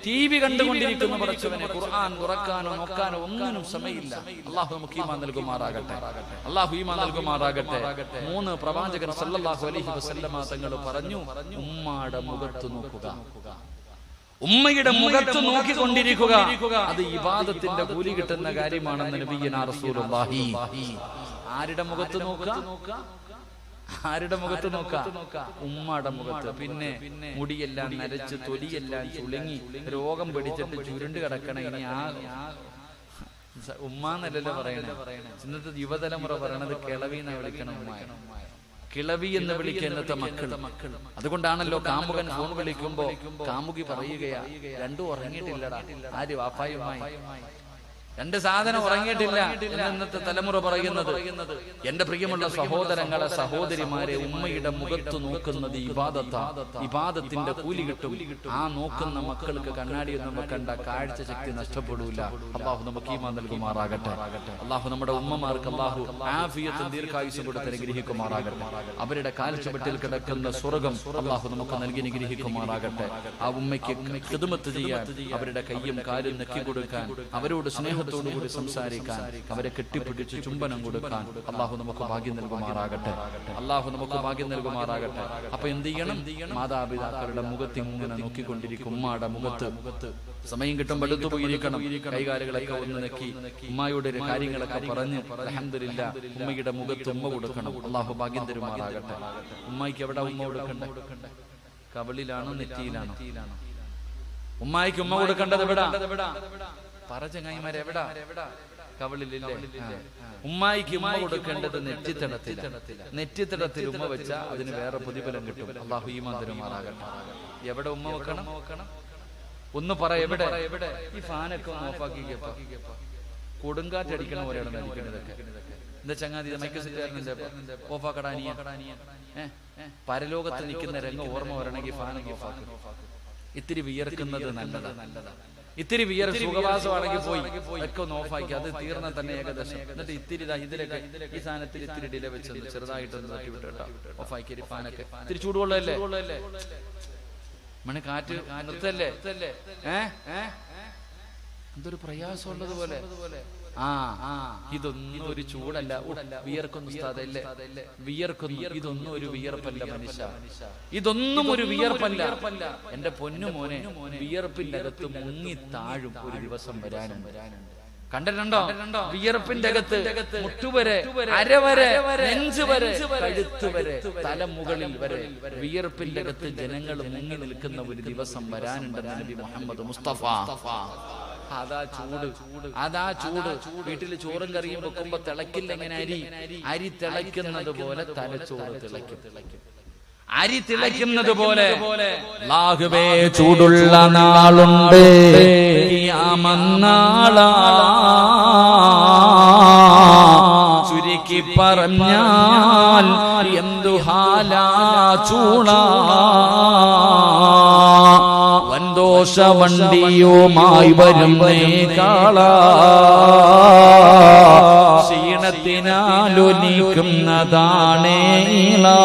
TV കണ്ടുകൊണ്ടിരിക്കുന്നു. പടച്ചവനെ, ഖുർആൻ തുറക്കാനോ നോക്കാനോ ഒന്നിനും സമയമില്ല. അല്ലാഹു നമുക്ക് ഈമാൻ നൽകുമാറാകട്ടെ. 3 പ്രവാചകൻ സല്ലല്ലാഹു അലൈഹി വസല്ലമ തങ്ങൾ പറഞ്ഞു, ഉമ്മയുടെ മുഖത്ത് നോക്കുക, ഉമ്മയുടെ മുഖത്ത് നോക്കിക്കൊണ്ടിരിക്കുക, അത് ഇബാദത്തിന്റെ കൂലി കിട്ടുന്ന കാര്യമാണെന്ന് നബിയുനാ റസൂലുള്ളാഹി. ആരുടെ മുഖത്ത് നോക്കുക? ഉമ്മയുടെ മുഖത്ത്. പിന്നെ മുടിയെല്ലാം നരച്ച്, തൊലിയെല്ലാം ചുളുങ്ങി, രോഗം പിടിച്ചിട്ട് ചുരുണ്ട് കിടക്കണ. ഇനി ഉമ്മാന്നല്ലല്ലോ പറയണേ. ഇന്നത്തെ യുവതലമുറ പറയണത് കിളവിനെ വിളിക്കണം. കിളവി എന്ന് വിളിക്കുന്നത്തെ മക്കൾ. അതുകൊണ്ടാണല്ലോ കാമുകൻ ഫോൺ വിളിക്കുമ്പോ കാമുകി പറയുകയാ, രണ്ടും ഉറങ്ങിയിട്ടില്ലടാ. ആര്? വാപ്പായുമായി. 2 സാധനം ഉറങ്ങിയിട്ടില്ല ഇന്നത്തെ തലമുറ പറയുന്നത്. എന്റെ പ്രിയമുള്ള സഹോദരങ്ങളെ, സഹോദരിമാരെ, ഉമ്മയുടെ മുഖത്ത് നോക്കുന്നത് ഇബാദത്താ. ഇബാദത്തിന്റെ കൂലി കിട്ടും. ആ നോക്കുന്ന മക്കൾക്ക് കണ്ണാടിയൊന്നും വെക്കണ്ട, കാഴ്ച ശക്തി നഷ്ടപ്പെടൂല. അള്ളാഹു നമുക്ക് ഈമാൻ നൽകുമാറാകട്ടെ. അള്ളാഹു നമ്മുടെ ഉമ്മമാർക്ക് അള്ളാഹു ആഫിയത്തും ദീർഘായുസ്സും കൊടുത്ത് അനുഗ്രഹിക്കുമാറാകട്ടെ. അവരുടെ കാൽച്ചുവട്ടിൽ കിടക്കുന്ന സ്വർഗം അള്ളാഹു നമുക്ക് നൽകി അനുഗ്രഹിക്കുമാറാകട്ടെ. ആ ഉമ്മയ്ക്ക് ഖിദ്മത്ത് ചെയ്യാൻ, അവരുടെ കയ്യും കാലും നെക്കി കൊടുക്കാൻ, അവരോട് സ്നേഹത്തോടുകൂടി സംസാരിക്കാൻ, അവരെ കെട്ടിപ്പിടിച്ച് ചുംബനം കൊടുക്കാൻ അള്ളാഹു നമുക്ക് ഭാഗ്യം നൽകുമാറാകട്ടെ. അപ്പൊ എന്ത് ചെയ്യണം? മാതാപിതാക്കളുടെ മുഖത്ത് ഇങ്ങനെ നോക്കിക്കൊണ്ടിരിക്കും. ഉമ്മയുടെ മുഖത്ത് സമയം കിട്ടുമ്പോൾ എടുത്തു പോയിരിക്കണം. കൈകാലുകളൊക്കെ ഒന്ന് നെക്കി ഉമ്മയുടെ കാര്യങ്ങളൊക്കെ പറഞ്ഞ് അൽഹംദുലില്ലാ ഉമ്മയുടെ മുഖത്ത് ഉമ്മ കൊടുക്കണം. അള്ളാഹു ഭാഗ്യം തരുമാറാകട്ടെ. ഉമ്മയ്ക്ക് എവിടെ ഉമ്മ കൊടുക്കണ്ടേ? കവളിലാണോ നെറ്റിയിലാണോ? ഉമ്മായിക്ക് ഉമ്മ കൊടുക്കേണ്ടത് എവിടാ? പറ ചങ്ങായിമാരെ, എവിടാ? കവളിലില്ലേ? ഉമ്മായിക്ക് ഉമ്മ കൊടുക്കേണ്ടത് നെറ്റിത്തടത്തിൽ. നെറ്റിത്തടത്തിൽ ഉമ്മ വെച്ചാൽ അതിന് വേറെ പ്രതിഫലം കിട്ടും. അള്ളാഹു ഈമാൻ തരുമാറാകട്ടെ. എവിടെ ഉമ്മ വെക്കണം? ഒന്ന് പറ, എവിടെ? ഈ ഫാനൊക്കെ ഒന്ന് ഓഫാക്കി. കൊടുങ്കാറ്റടിക്കണ പോലെയാണ് നടിക്കുന്നതൊക്കെ. എന്താ ചങ്ങാതി മൈക്ക് സെറ്റ് ഓഫാക്കടാനിയ? പരലോകത്ത് നിൽക്കുന്ന രംഗം ഓർമ്മ വരണമെങ്കിൽ ഫാൻ ഓഫാക്കും. ഇത്തിരി വിയർക്കുന്നത് നല്ലതാണ്. ഇത്തിരി വിയർ സുഖവാസമാണെങ്കിൽ പോയി ഒക്കെ ഒന്ന് ഓഫാക്കി. അത് തീർന്നാൽ തന്നെ ഏകദേശം. എന്നിട്ട് ഇത്തിരി ഇതിലൊക്കെ ഈ സാധനത്തിൽ ഇത്തിരി ഡിലെ വെച്ചൊന്ന് ചെറുതായിട്ടൊന്ന് തട്ടി വിട്ടോ. ഓഫാക്കി ഫാനൊക്കെ. ഇത്തിരി ചൂടുവെള്ളല്ലേ? മണി കാറ്റ് നിർത്തല്ലേ? എന്തൊരു പ്രയാസമുള്ളത് പോലെ. ഇതൊന്നും ഒരു ചൂടല്ല. വിയർക്കൊന്നും ഉസ്താദല്ലേ? വിയർക്കൊന്നും. ഇതൊന്നും ഒരു വിയർപ്പല്ല മനുഷ്യ. ഇതൊന്നും ഒരു വിയർപ്പല്ല. എന്റെ പൊന്നു മോനെ, വിയർപ്പിന്റെ അകത്ത് മുങ്ങി താഴും ഒരു ദിവസം വരാനുണ്ട്. കണ്ടിട്ടുണ്ടോ? വിയർപ്പിന്റെ അകത്ത് മുട്ടുവരെ, അരവരെ, നെഞ്ച് വരെ, കഴുത്ത് വരെ, തലമുകളിൽ വരെ വിയർപ്പിന്റെ അകത്ത് ജനങ്ങൾ മുങ്ങി നിൽക്കുന്ന ഒരു ദിവസം വരാനുണ്ട്. നബി മുഹമ്മദ് മുസ്തഫ. അതാ ചൂട്. വീട്ടിൽ ചോറും കറിയും വെക്കുമ്പോ തിളക്കില്ല. എങ്ങനെ അരി തിളയ്ക്കുന്നത് പോലെ തലച്ചോറ് തിളയ്ക്കും. അരി തിളയ്ക്കുന്നത് പോലെ അല്ലാഹുവേ ചൂടുള്ള നാളുണ്ട്. ഖിയാമന്നാളാ. ചുരുക്കി പറഞ്ഞാൽ എന്തു ഹാലാ ചൂളാ. വൻദോഷ വണ്ടിയുമായി വരുന്നേ കാളാ. ക്ഷീണത്തിനാലൊലിക്കുന്നതാണേ ഇളാ.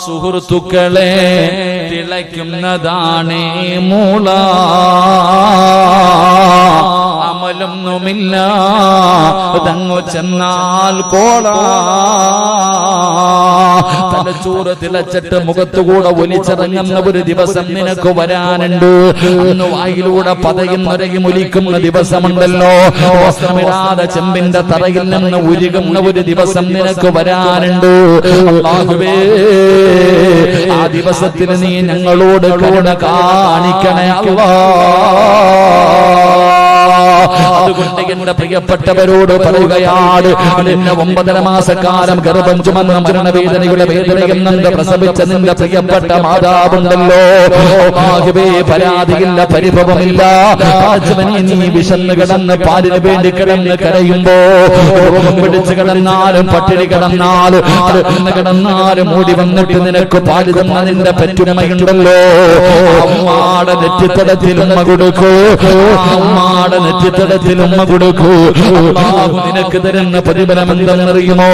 സുഹൃത്തുക്കളെ തിളയ്ക്കുന്നതാണേ മൂള. അമലൊന്നുമില്ല തങ്ങു ചെന്നാൽ കോള. തലച്ചോറ് തിളച്ചിട്ട് മുഖത്തുകൂടെ ഒലിച്ചിറങ്ങുന്ന ഒരു ദിവസം നിനക്ക് വരാനുണ്ട്. അന്ന് വായിലൂടെ പതയുന്നൊരകി ഒലിക്കുന്ന ദിവസമുണ്ടല്ലോ. വസ്ത്രമിടാതെ ചെമ്പിന്റെ തറയിൽ നിന്ന് ഉരുകുന്ന ഒരു ദിവസം നിനക്ക് വരാനുണ്ട്. അല്ലാഹുവേ, ആ ദിവസത്തിന് നീ ഞങ്ങളോട് കരുണ കാണിക്കണേ അല്ലാഹ്. അതുകൊണ്ട് എന്റെ പ്രിയപ്പെട്ടവരോട് പറയുകയാണ്, നിന്നെ 9.5 മാസക്കാലം ഗർഭം ചുമന്ന മരണവേദനയുടെ വേദനയെന്നുണ്ട് പ്രസവിച്ച നിന്റെ പ്രിയപ്പെട്ട മാതാവുണ്ടല്ലോ. ആകെ പരാതിയില്ല, പരിഭവമില്ല. നീ വിശന്ന് കിടന്ന് പാലിന് വേണ്ടി കിടന്ന് കരയുമ്പോ, രോഗം പിടിച്ച് കിടന്നാലും പട്ടിണി കിടന്നാലും മൂടി വന്നിട്ട് നിനക്ക് പാല് തന്ന നിന്റെ പെറ്റുമ്മയുണ്ടല്ലോ. അമ്മാടെ നെറ്റിത്തടത്തിൽ ഉമ്മ കൊടുക്കൂ. അമ്മാടെ നെറ്റിത്തടത്തിൽ ഉമ്മ കൊടുക്കൂ. അല്ലാഹു നിനക്ക് തരുന്ന പ്രതിഫലം എന്തെന്നറിയുമോ?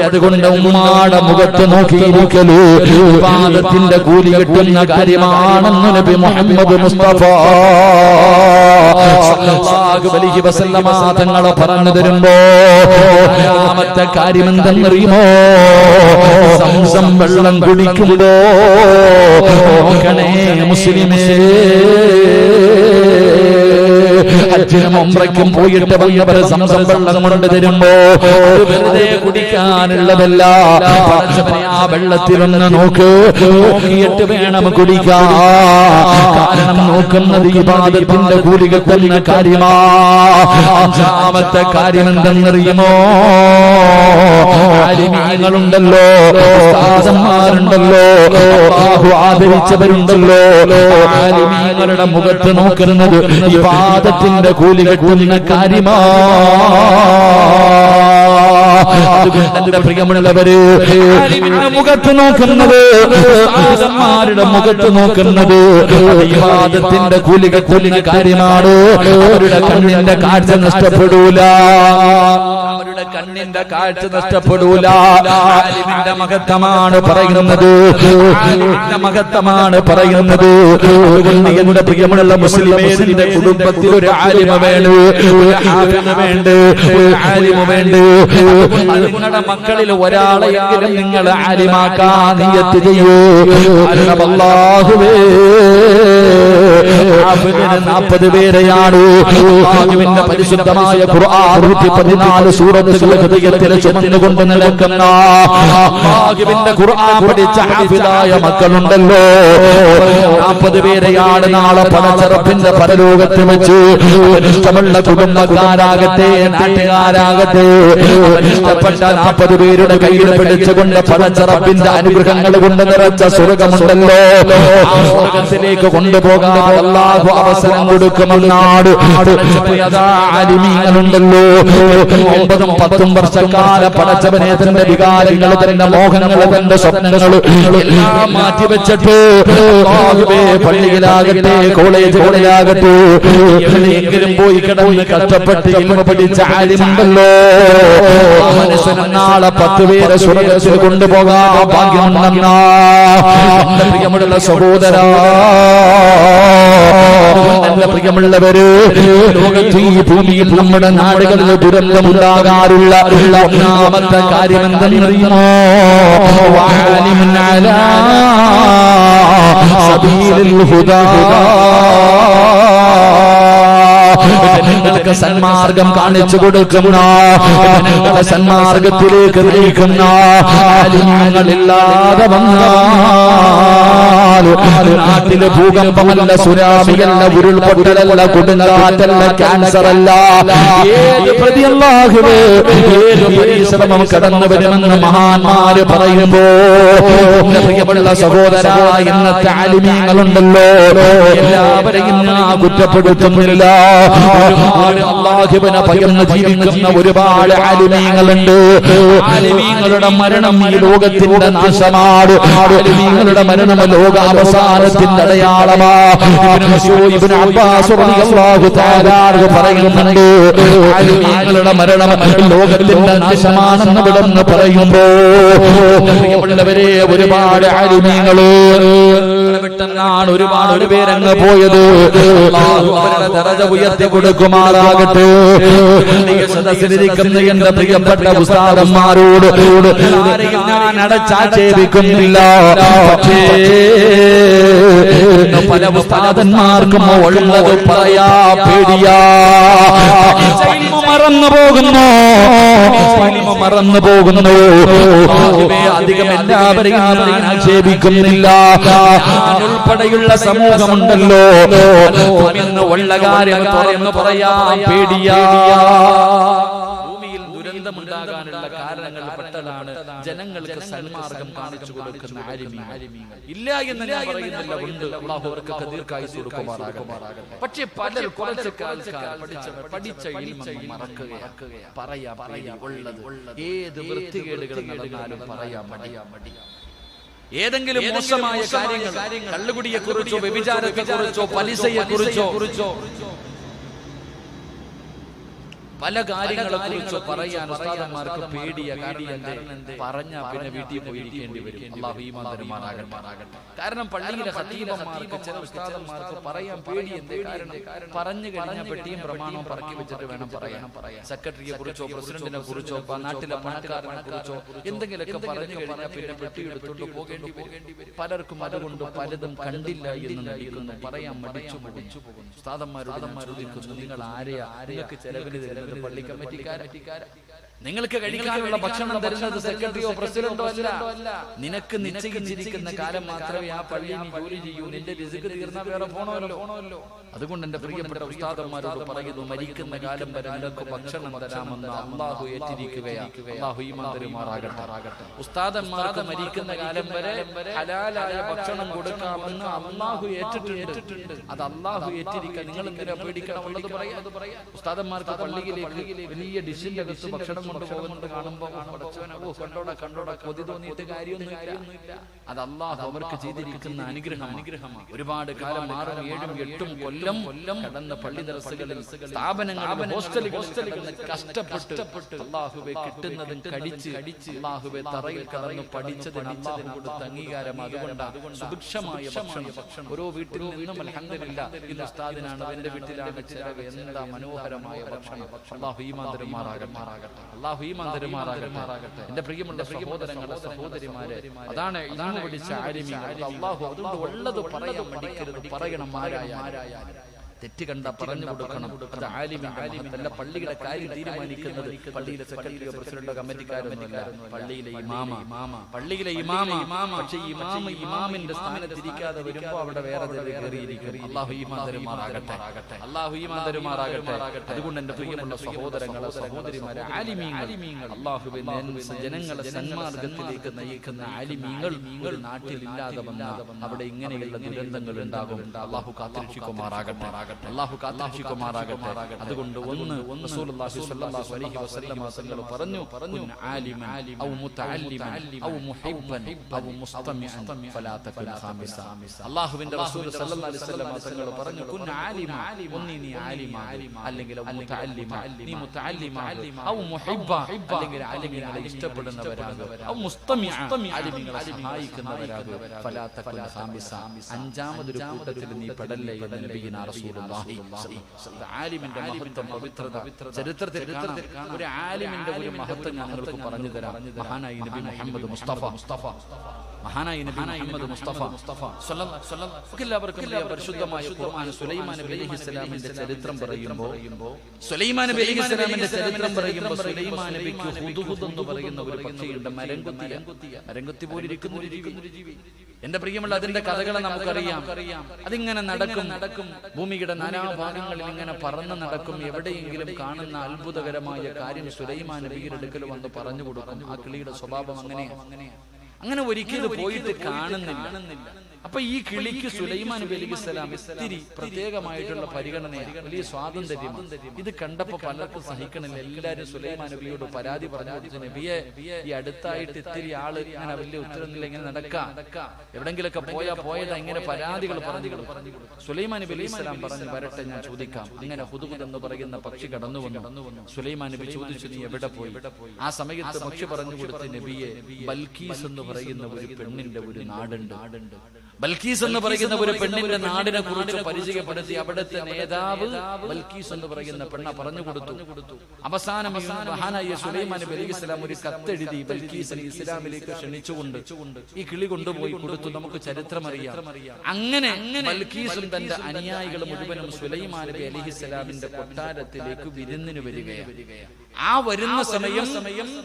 അതുകൊണ്ട് ഉമ്മാടെ മുഖത്ത് നോക്കിയിരിക്കലൂ ഇബാദത്തിന്റെ കൂലി കിട്ടുന്ന കാര്യമാണെന്ന് നബി മുഹമ്മദ് മുസ്തഫ സല്ലല്ലാഹു അലൈഹി വസല്ലമ തങ്ങളെ പറഞ്ഞു തരുമ്പോ, രണ്ടാമത്തെ കാര്യം എന്തെന്നറിയുമോ? സംസം വെള്ളം കുടിക്കുമ്പോ നോക്കണേ മുസ്ലിമേ, ഹജ്ജിനും ഉംറയ്ക്കും പോയിട്ട് വന്നവർ സംസം വെള്ളം കൊണ്ട് തരുമ്പോ വെറുതെ കുടിക്കാനുള്ളതല്ല. ആ വെള്ളത്തിലൊന്ന് നോക്കിയിട്ട് വേണം കുടിക്കാൻ. കാരണം നോക്കുന്നത് ഇബാദത്തിന്റെ കൂലി കിട്ടുന്ന കാര്യമാ. അഞ്ചാമത്തെ കാര്യം എന്തെന്നറിയുമോ? ആലിമീങ്ങളുണ്ടല്ലോ, ഉസ്താദന്മാരുണ്ടല്ലോ, അല്ലാഹു ആദരിച്ചവരുണ്ടല്ലോ. ആലിമീങ്ങളുടെ മുഖത്ത് നോക്കുന്നത് ഇബാദത്തിന്റെ കൂലി കിട്ടുന്ന കാര്യമാ. എന്റെ പ്രിയമുള്ളവര്, മുഖത്ത് നോക്കുന്നത്, ആദന്മാരുടെ മുഖത്ത് നോക്കുന്നത് ഇബാദത്തിന്റെ കൂലി കിട്ടുന്ന കാര്യമാണ്. അവരുടെ കണ്ണിന്റെ കാഴ്ച നഷ്ടപ്പെടൂല. അവരുടെ അവരുടെ കണ്ണിന്റെ കാഴ്ച നഷ്ടപ്പെടൂല. ആലിമിന്റെ മഹത്വമാണ് പറയുന്നത്, ആലിമിന്റെ മഹത്വമാണ് പറയുന്നത്. അതുകൊണ്ട് എന്റെ പ്രിയമുള്ള മുസ്ലിമേ, നിന്റെ കുടുംബത്തിൽ ഒരു ആലിമ വേണ്ട, ഒരു ഹാഫിള് വേണ്ട, ഒരു ആലിമ വേണ്ട. നിങ്ങളുടെ മക്കളിൽ ഒരാളെയെങ്കിലും നിങ്ങൾ ആലിമാക്കാൻ നിയ്യത്ത് ചെയ്യൂ. അല്ലാഹുവേ, ഹാഫിളിന് 40 പേരെയാണ് അല്ലാഹുവിന്റെ പരിശുദ്ധമായ ഖുർആൻ 114 സൂറത്തുകൾ ഹൃദയത്തിൽ ചുമന്നുകൊണ്ട് നടക്കുന്ന അല്ലാഹുവിന്റെ ഖുർആൻ പഠിച്ച ഹാഫിളായ മക്കളുണ്ടല്ലോ. 40 പേരെയാണ് നാളെ പടച്ചറപ്പിന്റെ പരലോകത്ത് വെച്ച് ഇഷ്ടമുള്ള കുടുംബക്കാരാകട്ടെ നാട്ടുകാരാകട്ടെ ഇഷ്ടപ്പെട്ട 40 പേരുടെ കയ്യിൽ പിടിച്ചുകൊണ്ട് പടച്ചറപ്പിന്റെ അനുഗ്രഹങ്ങൾ കൊണ്ട് നിറച്ച സ്വർഗമുണ്ടല്ലോ. ആ സ്വർഗത്തിലേക്ക് കൊണ്ടുപോകാൻ അല്ലാഹു അവസരം കൊടുക്കുമെന്നാണ്. ആലിമീങ്ങളുണ്ടല്ലോ, 9-10 വർഷക്കാല പടച്ചവനെ തന്റെ വികാരങ്ങൾ, തന്റെ മോഹങ്ങൾ, തന്റെ സ്വപ്നങ്ങൾ എല്ലാം മാറ്റിവെച്ചിട്ട് പള്ളിയിലാകട്ടെ കോളേജുകളിലാകട്ടെ എവിടെയെങ്കിലും പോയി കിടന്ന് കഷ്ടപ്പെട്ട് ഇൽമ പഠിച്ച ആലിമുണ്ടല്ലോ. മനുഷ്യന് നാളെ 10 പേരെ സ്വർഗ്ഗത്തിൽ കൊണ്ടുപോകാൻ ഭാഗ്യമുണ്ടെന്നാ എന്റെ പ്രിയമുള്ള സഹോദരാ, എന്റെ പ്രിയമുള്ളവര്, ലോകത്ത് ഈ ഭൂമിയിൽ നമ്മുടെ നാടുകളിൽ ദുരന്തമുണ്ടാകാറുള്ള ഒന്നാമത്തെ കാര്യം എന്തെന്നറിയുമോ? വഅലിമുൻ അലാ സബീലിൽ ഹുദാ, ജനങ്ങൾക്ക് സന്മാർഗം കാണിച്ചു കൊടുക്കുന്ന, ജനങ്ങളെ സന്മാർഗത്തിലേക്ക് നയിക്കുന്ന ആലിമീങ്ങളില്ലാതെ വന്നാൽ നാട്ടിലെ ഭൂകമ്പമല്ല, സുനാമിയല്ല, ഉരുൾപൊട്ടലല്ല, കൊടുങ്കാറ്റല്ല, ക്യാൻസർ അല്ല, ഏത് പ്രതി അല്ലാഹുവേ ഏത് പരിശ്രമം കടന്നു വരുമെന്ന് മഹാന്മാര് പറയുമ്പോ പ്രിയമുള്ള സഹോദര, ഇന്നത്തെ ആലിമീങ്ങളുണ്ടല്ലോ എല്ലാവരെയും കുറ്റപ്പെടുത്തുന്നില്ല. ഒരുപാട് അല്ലാഹുവിനെ ഭയന്ന് ജീവിക്കുന്ന ഒരുപാട് ആലിമീങ്ങളുണ്ട്. ആലിമീങ്ങളുടെ മരണം ഈ ലോകത്തിന്റെ നാശമാണ്. ആലിമീങ്ങളുടെ മരണം ലോക അവസാനത്തിന്റെ അടയാളമാണ്. ഇബ്നു അബ്ബാസ് റളിയല്ലാഹു തആല പറയുന്നുണ്ട്, ആലിമീങ്ങളുടെ മരണം ലോകത്തിന്റെ നാശമാണെന്ന് ഇവിടുന്ന് പറയുമ്പോ പ്രിയമുള്ളവരെ, ഒരുപാട് ആലിമീങ്ങള് വിട്ടെന്നാണ് ഒരുപാട് പേരങ്ങ് പോയത്. അല്ലാഹു അവരുടെ ദറജ ഉയർത്തി കൊടുക്കുമാറാകട്ടെ. സദസ്സിലിരിക്കുന്ന എന്റെ പ്രിയപ്പെട്ട ഉസ്താദന്മാരോട് ആരെയും ഞാൻ അടച്ചാക്ഷേപിക്കുന്നില്ല. പക്ഷേ പല ഉസ്താദന്മാർക്കും ഉള്ളത് പറയാ പേടിയാ. മറന്നു പോകുന്നു, മറന്നു പോകുന്നു. അധികം എല്ലാവരെയും ഞാൻ ആക്ഷേപിക്കുന്നില്ല. ഉൾപ്പെടെയുള്ള സമൂഹമുണ്ടല്ലോ എന്ന് ഉള്ള കാര്യം തുറന്നു പറയാൻ പേടിയാ. ഭൂമിയിൽ ദുരന്തമുണ്ടാകാനുള്ള കാരണങ്ങൾ പെട്ടതാണ് ജനങ്ങൾക്ക് സന്മാർഗം കാണിച്ചു കൊടുക്കുന്ന ആലിമീങ്ങൾ. ഇല്ല എന്ന് ഞാൻ പറയുന്നില്ല, ഉണ്ട്. അല്ലാഹു അവർക്കൊക്കെ ദീർഘായുസ്സ് കൊടുക്കുമാറാകട്ടെ. പക്ഷേ പലർ കുറച്ച് പഠിച്ച ഇൽമ മറക്കുകയാണ്. പറയാ ഉള്ളത് ഏത് വൃത്തികേടുകൾ നടന്നാലും പറയാൻ മടിയാ. ഏതെങ്കിലും മോശമായ കാര്യങ്ങൾ, കള്ളുകുടിയെ കുറിച്ചോ വ്യഭിചാരത്തെ കുറിച്ചോ പലിശയെ കുറിച്ചോ പല കാര്യങ്ങളെ കുറിച്ചോ പറയാൻ ഉസ്താദന്മാർക്ക് പേടിയ. കാരണം പറഞ്ഞ പിന്നെ വീട്ടിൽ പോയിരിക്കേണ്ടി വരും. അല്ലാഹു ഈമാൻ തരുമാറാകട്ടെ. കാരണം പള്ളിയിലെ ഖതീബന്മാർക്ക്, ചില ഉസ്താദന്മാർക്ക് പറയാൻ പേടി. എന്തേ കാരണം? പറഞ്ഞു കഴിഞ്ഞാൽ പെട്ടിയും പ്രമാണവും പറക്കി വെച്ചിട്ട് വേണം പറയാൻ. സെക്രട്ടറിയെ കുറിച്ചോ പ്രസിഡന്റിനെ കുറിച്ചോ നാട്ടിലെ പണക്കാരനെ കുറിച്ചോ എന്തെങ്കിലുമൊക്കെ പറഞ്ഞു കഴിഞ്ഞാൽ പിന്നെ പെട്ടി എടുത്തുകൊണ്ട് പോകേണ്ടി വരും. പലർക്കും അതുകൊണ്ട് പലതും കണ്ടില്ല എന്ന് നടിക്കുന്നു, പറയാൻ മടിച്ചു പോകുന്നു. ഉസ്താദന്മാരോട് ചോദിക്കുന്നു, നിങ്ങൾ ആരെയാ നിങ്ങൾക്ക് ചെലവിന് തരുന്നത്? പള്ളി കമ്മിറ്റിക്കാരാ? നിങ്ങൾക്ക് കഴിക്കാനുള്ള ഭക്ഷണം തരുന്നത് സെക്രട്ടറിയോ പ്രസിഡന്റോ അല്ല. നിനക്ക് നിശ്ചയിച്ചിരിക്കുന്ന കാലം മാത്രമേ ആ പള്ളിയിൽ ജോലി ചെയ്യൂ. നിന്റെ റിസ്ക് തീർന്നാൽ വേറെ പോണമല്ലോ. അതുകൊണ്ട് എന്റെ പ്രിയപ്പെട്ട ഉസ്താദന്മാരോട് പറയുന്നു, മരിക്കുന്ന കാലം വരെ നിനക്ക് ഭക്ഷണം തരാമെന്ന് അല്ലാഹു ഏറ്റിരിക്കുകയാണ്. അല്ലാഹു ഈമാൻ തരുമാറാകട്ടെ. ഉസ്താദന്മാർക്ക് മരിക്കുന്ന കാലം വരെ ഹലാലായ ഭക്ഷണം കൊടുക്കാമെന്ന് അല്ലാഹു ഏറ്റിട്ടുണ്ട്. അത് അല്ലാഹു ഏറ്റിരിക്കുക. നിങ്ങൾ എന്തിനാ പേടിക്കണം? ഉള്ളത് പറയാ. ഉസ്താദന്മാർക്ക് പള്ളിയിലേക്ക് വലിയ ഡിഷിന്റെ അകത്ത് ഭക്ഷണം ഭക്ഷണം കൊണ്ട് കാണുമ്പോൾ കണ്ടോടാ കൊതി തോന്നിയിട്ട് കാര്യമൊന്നുമില്ല. അത് അല്ലാഹു അവർക്ക് ചെയ്തിരിക്കുന്ന അനുഗ്രഹമാണ്. ഒരുപാട് കാലം 6, 7, 8 കൊല്ലം കടന്ന പള്ളി ദർസുകളിൽ, സ്ഥാപനങ്ങളിൽ, ഹോസ്റ്റലുകളിൽ കഷ്ടപ്പെട്ട് അല്ലാഹുവെ കിട്ടുന്നതും കടിച്ച് അല്ലാഹുവെ തറയിൽ കടന്ന് പഠിച്ചതിന് അല്ലാഹു കൊടുത്ത അംഗീകാരം. അതുകൊണ്ടാണ് സുഭിക്ഷമായ ഭക്ഷണം ഓരോ വീട്ടിൽ നിന്നും അൽഹംദുലില്ലാ ഇന്ന് ഉസ്താദിനാണ്, എന്റെ വീട്ടിലാണ് ചിലവ്. എന്താ മനോഹരമായ ഭക്ഷണം. അല്ലാഹു ഈമാൻ തരുമാറാകട്ടെ. എന്റെ പ്രിയമുള്ള സഹോദരങ്ങളെ, സഹോദരിമാരെ, അതാണ് ഇൽമു പഠിച്ച ആലിമീങ്ങൾ. അല്ലാഹു അതുകൊണ്ട് ഉള്ളത് പറയാൻ മടിക്കരുത്, പറയണം. ആരായാലും തെറ്റ് കണ്ട പറഞ്ഞു കൊടുക്കണം. അത് ആലിമിന്റെ പള്ളിയുടെ കാര്യം തീരുമാനിക്കുന്നത് പള്ളിയിലെ സെക്രട്ടറിയോ പ്രസിഡന്റോ കമ്മിറ്റിക്കാരൊന്നുമല്ല, പള്ളിയിലെ ഇമാമ. പക്ഷെ ഇമാമിന്റെ സ്ഥാനത്തിരിക്കാതെ വരുമ്പോ അവിടെ വേറെ കയറിയിരിക്കും. അല്ലാഹു ഈമാൻ തരുമാറാകട്ടെ. അതുകൊണ്ട് എന്റെ പ്രിയമുള്ള സഹോദരങ്ങളെ, സഹോദരിമാരെ, ആലിമീങ്ങൾ, അല്ലാഹുവേ ജനങ്ങളെ സന്മാർഗത്തിലേക്ക് നയിക്കുന്ന ആലിമീങ്ങൾ ഒരു നാട്ടിലില്ലാതെ വന്നാൽ അവിടെ ഇങ്ങനെയുള്ള ദുരന്തങ്ങൾ ഉണ്ടാകും. അല്ലാഹു കാത്തിരക്ഷിക്കുമാറാകട്ടെ. അതുകൊണ്ട് റസൂലുള്ളാഹി സ്വല്ലല്ലാഹു അലൈഹി വസല്ലം തങ്ങൾ പറഞ്ഞു, ആലിമൻ ഔ മുതഅല്ലിമൻ ഔ മുഹിബ്ബൻ ഔ മുസ്തമിഅൻ ഫലാ തകുൻ ഖാമിസ. അല്ലാഹുവിന്റെ റസൂൽ സ്വല്ലല്ലാഹു അലൈഹി വസല്ലം തങ്ങൾ പറഞ്ഞു, കുൻ ആലിമ, നീ ആലിമ, അല്ലെങ്കിൽ മുതഅല്ലിമ, നീ മുതഅല്ലിമ, ഔ മുഹിബ്ബ, അല്ലെങ്കിൽ ആലിമീങ്ങളെ ഇഷ്ടപ്പെടുന്നവരാകുക, ഔ മുസ്തമിഅ, ആലിമീങ്ങളെ സഹായിക്കുന്നവരാകുക, ഫലാ തകുൻ ഖാമിസ, അഞ്ചാമതൊരു കൂട്ടത്തിൽ നീ പെടല്ലേ എന്ന് നബിയിന റസൂലുള്ളാഹി. ആലിമിന്റെ മഹത്വം, പവിത്രത ചരിത്രത്തിൽ ഒരു ആലിമിന്റെ ഒരു മഹത്വം ഞാൻ നിങ്ങൾക്ക് പറഞ്ഞു തരാം. മഹാനായ നബി മുഹമ്മദ് മുസ്തഫ എല്ലാവർക്കും പരിശുദ്ധമായ ഖുർആൻ സുലൈമാൻ നബി അലൈഹിസ്സലാമിന്റെ ചരിത്രം പറയുമ്പോൾ സുലൈമാൻ നബിക്ക് ഹുദ്ഹുദ് എന്ന് പറയുന്ന ഒരു പക്ഷിയുണ്ട്, മരംകുത്തി പോലിരിക്കുന്ന ഒരു ജീവി. എന്റെ പ്രിയമുള്ള, അതിന്റെ കഥകളെ നമുക്കറിയാം. അതിങ്ങനെ നടക്കും, ഭൂമിയുടെ നാനാഭാഗങ്ങളിൽ ഇങ്ങനെ പറന്ന് നടക്കും. എവിടെയെങ്കിലും കാണുന്ന അത്ഭുതകരമായ കാര്യം സുലൈമാൻ നബിയുടെ അടുക്കൽ വന്ന് പറഞ്ഞു കൊടുക്കും. ആ കിളിയുടെ സ്വഭാവം അങ്ങനെ ഒരിക്കലും പോയിട്ട് കാണുന്നില്ല. അപ്പൊ ഈ കിളിക്ക് സുലൈമാൻ നബി അലൈഹിസ്സലാം ഇത്തിരി പ്രത്യേകമായിട്ടുള്ള പരിഗണനയാണ്, വലിയ സ്വാതന്ത്ര്യം. ഇത് കണ്ടപ്പോ പലർക്കും സഹിക്കണില്ല. എല്ലാരും സുലൈമാൻ നബിയോട് പരാതി പറഞ്ഞു, നബിയെ, ഈ അടുത്തായിട്ട് ഇത്തിരി ആള് ഇങ്ങനെ വലിയ ഉത്തരവില്ല, ഇങ്ങനെ നടക്കാം, എവിടെങ്കിലൊക്കെ പോയതാ, ഇങ്ങനെ പരാതികൾ പറഞ്ഞു. സുലൈമാൻ നബി അലൈഹിസ്സലാം പറഞ്ഞു, വരട്ടെ, ഞാൻ ചോദിക്കാം. അങ്ങനെ ഹുദ്ഹുദ് എന്ന് പറയുന്ന പക്ഷി കടന്നു വന്നു. സുലൈമാൻ നബി ചോദിച്ചു, നീ എവിടെ പോയി? ആ സമയത്ത് പക്ഷി പറഞ്ഞു കൊടുത്ത്, നബിയെ, ബൽക്കീസ് എന്ന് പറയുന്ന ഒരു പെണ്ണിന്റെ ഒരു നാടുണ്ട്. ബൽക്കീസ് എന്ന് പറയുന്ന ഒരു പെണ്ണിന്റെ നാടിനെ കുറിച്ച് പരിചയപ്പെടുത്തി. അവിടുത്തെ നേതാവ് ബൽക്കീസ് എന്ന് പറയുന്ന പെണ്ണ പറഞ്ഞു കൊടുത്തു. അവസാനം മഹാനായ സുലൈമാൻ നബി അലൈഹിസ്സലാം ഒരു കത്തെഴുതി ബൽക്കീസിനെ ഇസ്ലാമിലേക്ക് ക്ഷണിച്ചുകൊണ്ട് ഈ കിളി കൊണ്ടുപോയി കൊടുത്തു. നമുക്ക് ചരിത്രമറിയാം. അങ്ങനെ ബൽക്കീസും തന്റെ അനുയായികൾ മുഴുവനും സുലൈമാൻ നബി അലൈഹിസ്സലാമിന്റെ കൊട്ടാരത്തിലേക്ക് വിരുന്നിന് വരികയാണ്. ആ വരുന്ന സമയം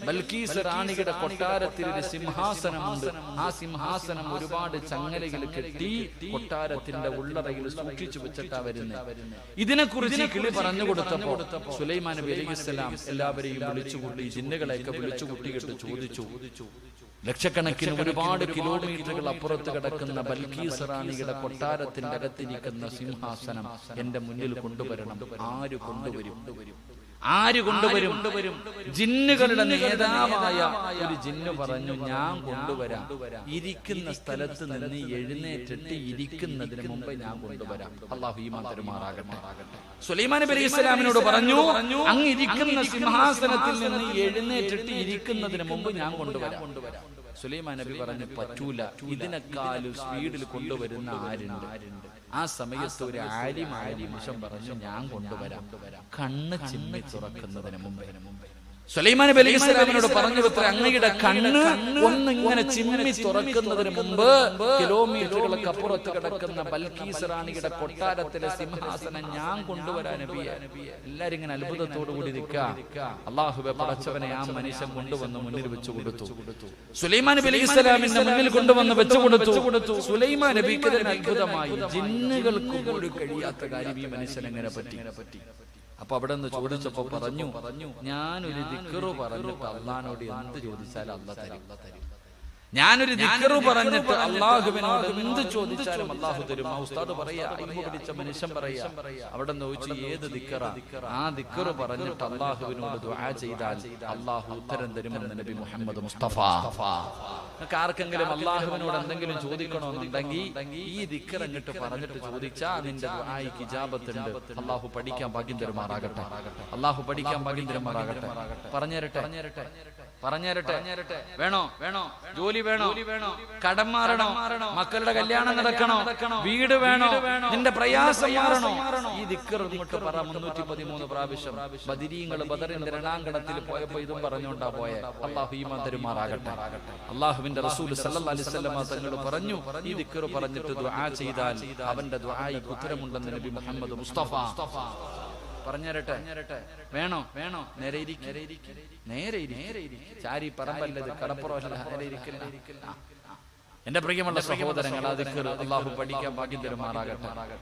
ബൽക്കീസ് റാണിയുടെ കൊട്ടാരത്തിൽ ഒരു സിംഹാസനമുണ്ട്. ആ സിംഹാസനം ഒരുപാട് ചങ്ങലകൾ കെട്ടി കൊട്ടാരത്തിന്റെ ഉള്ളറയിൽ സൂക്ഷിച്ചു വെച്ചിട്ടാ വരുന്നത്. ഇതിനെക്കുറിച്ച് കിളി പറഞ്ഞു കൊടുത്തപ്പോ സുലൈമാൻ നബി അലൈഹിസ്സലാം എല്ലാവരെയും വിളിച്ചുകൂട്ടി, ജിന്നുകളെയൊക്കെ വിളിച്ചുകൂട്ടിയിട്ട് ചോദിച്ചു, ലക്ഷക്കണക്കിന് ഒരുപാട് കിലോമീറ്ററുകൾ അപ്പുറത്ത് കിടക്കുന്ന ബൽക്കീസ് റാണിയുടെ കൊട്ടാരത്തിന്റെ അകത്തിരിക്കുന്ന സിംഹാസനം എന്റെ മുന്നിൽ കൊണ്ടുവരണം. ആര് കൊണ്ടുവരും? ജിന്നുകളുടെ നേതാവായ ഒരു ജിന്ന് പറഞ്ഞു, ഞാൻ കൊണ്ടുവരാം. ഇരിക്കുന്ന സ്ഥലത്ത് നിന്ന് എഴുന്നേറ്റിട്ട് ഇരിക്കുന്നതിന് മുമ്പ് ഞാൻ കൊണ്ടുവരാം. അല്ലാഹു ഈമാൻ തരുമാറാകട്ടെ. സുലൈമാൻ നബി അലൈഹിസ്സലാമിനോട് പറഞ്ഞു, അങ്ങ് ഇരിക്കുന്ന സിംഹാസനത്തിൽ നിന്ന് എഴുന്നേറ്റിട്ട് ഇരിക്കുന്നതിന് മുമ്പ് ഞാൻ കൊണ്ടുവരാം. സുലൈമാൻ നബി പറഞ്ഞു, പറ്റൂല, ഇതിനേക്കാളും സ്പീഡിൽ കൊണ്ടുവരുന്ന ആരുണ്ട്? ആ സമയത്ത് ഒരു ആലിമായ നിമിഷം പറഞ്ഞു, ഞാൻ കൊണ്ടുവരാം. കണ്ണ് ചിമ്മി തുറക്കുന്നതിന് മുമ്പേ സുലൈമാൻ നബി അലൈഹിസ്സലാമിനോട് പറഞ്ഞു, അങ്ങയുടെ കണ്ണ് ഒന്നിങ്ങനെ ചിമ്മി തുറക്കുന്നതിന് മുമ്പ് കിലോമീറ്ററുകൾക്ക് അപ്പുറത്ത് കിടക്കുന്ന ബൽക്കീസ് റാണിയുടെ കൊട്ടാരത്തിലെ സിംഹാസനം ഞാൻ കൊണ്ടുവരാൻ നബിയെ. എല്ലാരും ഇങ്ങനെ അത്ഭുതത്തോടു കൂടി നിൽക്കുക. അല്ലാഹുവേ, പടച്ചവനെ, ആ മനുഷ്യൻ കൊണ്ടുവന്ന് മുന്നിൽ വെച്ചു കൊടുത്തു. സുലൈമാൻ നബി അലൈഹിസ്സലാമിന്റെ മുന്നിൽ കൊണ്ടുവന്ന് വെച്ചു കൊടുത്തു. സുലൈമാൻ നബിക്ക് അത്ഭുതമായി. ജിന്നുകൾക്ക് പോലും കഴിയാത്ത കാര്യം ഈ മനുഷ്യൻ എങ്ങനെ പറ്റി? അപ്പൊ അവിടെ നിന്ന് ചോദിച്ചപ്പോ പറഞ്ഞു, ഞാനൊരു ദിക്റ് പറഞ്ഞിട്ട് അള്ളാനോട് എന്ത് ചോദിച്ചാലും അള്ളാഹ് തരും. ഞാനൊരു ദിക്റ് പറഞ്ഞിട്ട് അള്ളാഹുവിനോട് എന്ത് ചോദിച്ചാലും അള്ളാഹു തരും. ആ ഉസ്താദ് പറയാ, ഇൽമു പഠിച്ച മനുഷ്യൻ പറയാ, അവിടെ നിന്ന് ചോദിച്ചു ഏത് ദിക്റാ? ആ ദിക്റ് പറഞ്ഞിട്ട് അള്ളാഹുവിനോട് ദുആ ചെയ്താൽ അള്ളാഹു ഉത്തരം തരുമെന്ന് നബി മുഹമ്മദ് മുസ്തഫ. നിങ്ങൾക്ക് ആർക്കെങ്കിലും അള്ളാഹുവിനോട് എന്തെങ്കിലും ചോദിക്കണമെന്നുണ്ടെങ്കിൽ ഈ ദിക്ർ അങ്ങോട്ട് പറഞ്ഞിട്ട് ചോദിച്ചാൽ നിന്റെ ദുആയ്ക്ക് ഇജാബത്തുണ്ട്. അള്ളാഹു പഠിക്കാൻ ഭാഗ്യം തരുമാറാകട്ടെ. അള്ളാഹു പഠിക്കാൻ ഭാഗ്യം തരുമാറാകട്ടെ. പറഞ്ഞുതരട്ടെ. വേണോ? ജോലി വേണോ? കടം മാറണോ? മക്കളുടെ കല്യാണം നടക്കണോ? വീട് വേണോ? നിന്റെ പ്രയാസം മാറണോ? ഈ ദിക്ർ ഇങ്ങോട്ട് പറ 313 പ്രാവശ്യം. ബദരീങ്ങൾ ബദറിന്റെ രണാങ്കണത്തിൽ പോയപ്പോ ഇതും പറഞ്ഞുകൊണ്ടാ പോയെ. അള്ളാഹു ഈമാൻ തരുമാറാകട്ടെ. അള്ളാഹുവിന്റെ റസൂൽ സല്ലല്ലാഹു അലൈഹി വസല്ലം തങ്ങൾ പറഞ്ഞു, ഈ ദിക്ർ പറഞ്ഞിട്ട് ദുആ ചെയ്താൽ അവന്റെ ദുആയ്ക്ക് ഉത്തരമുണ്ടെന്ന് നബി മുഹമ്മദ് മുസ്തഫ. പറഞ്ഞുതരട്ടെ. വേണോ? നേരെ ചാരി പറമ്പല്ലത് കടപ്പുറമല്ല. എന്റെ പ്രിയമുള്ള സഹോദരങ്ങൾ, ആ ദിക്ർ അല്ലാഹു പഠിക്കാൻ ഭാഗ്യം തരുമാറാകട്ടെ.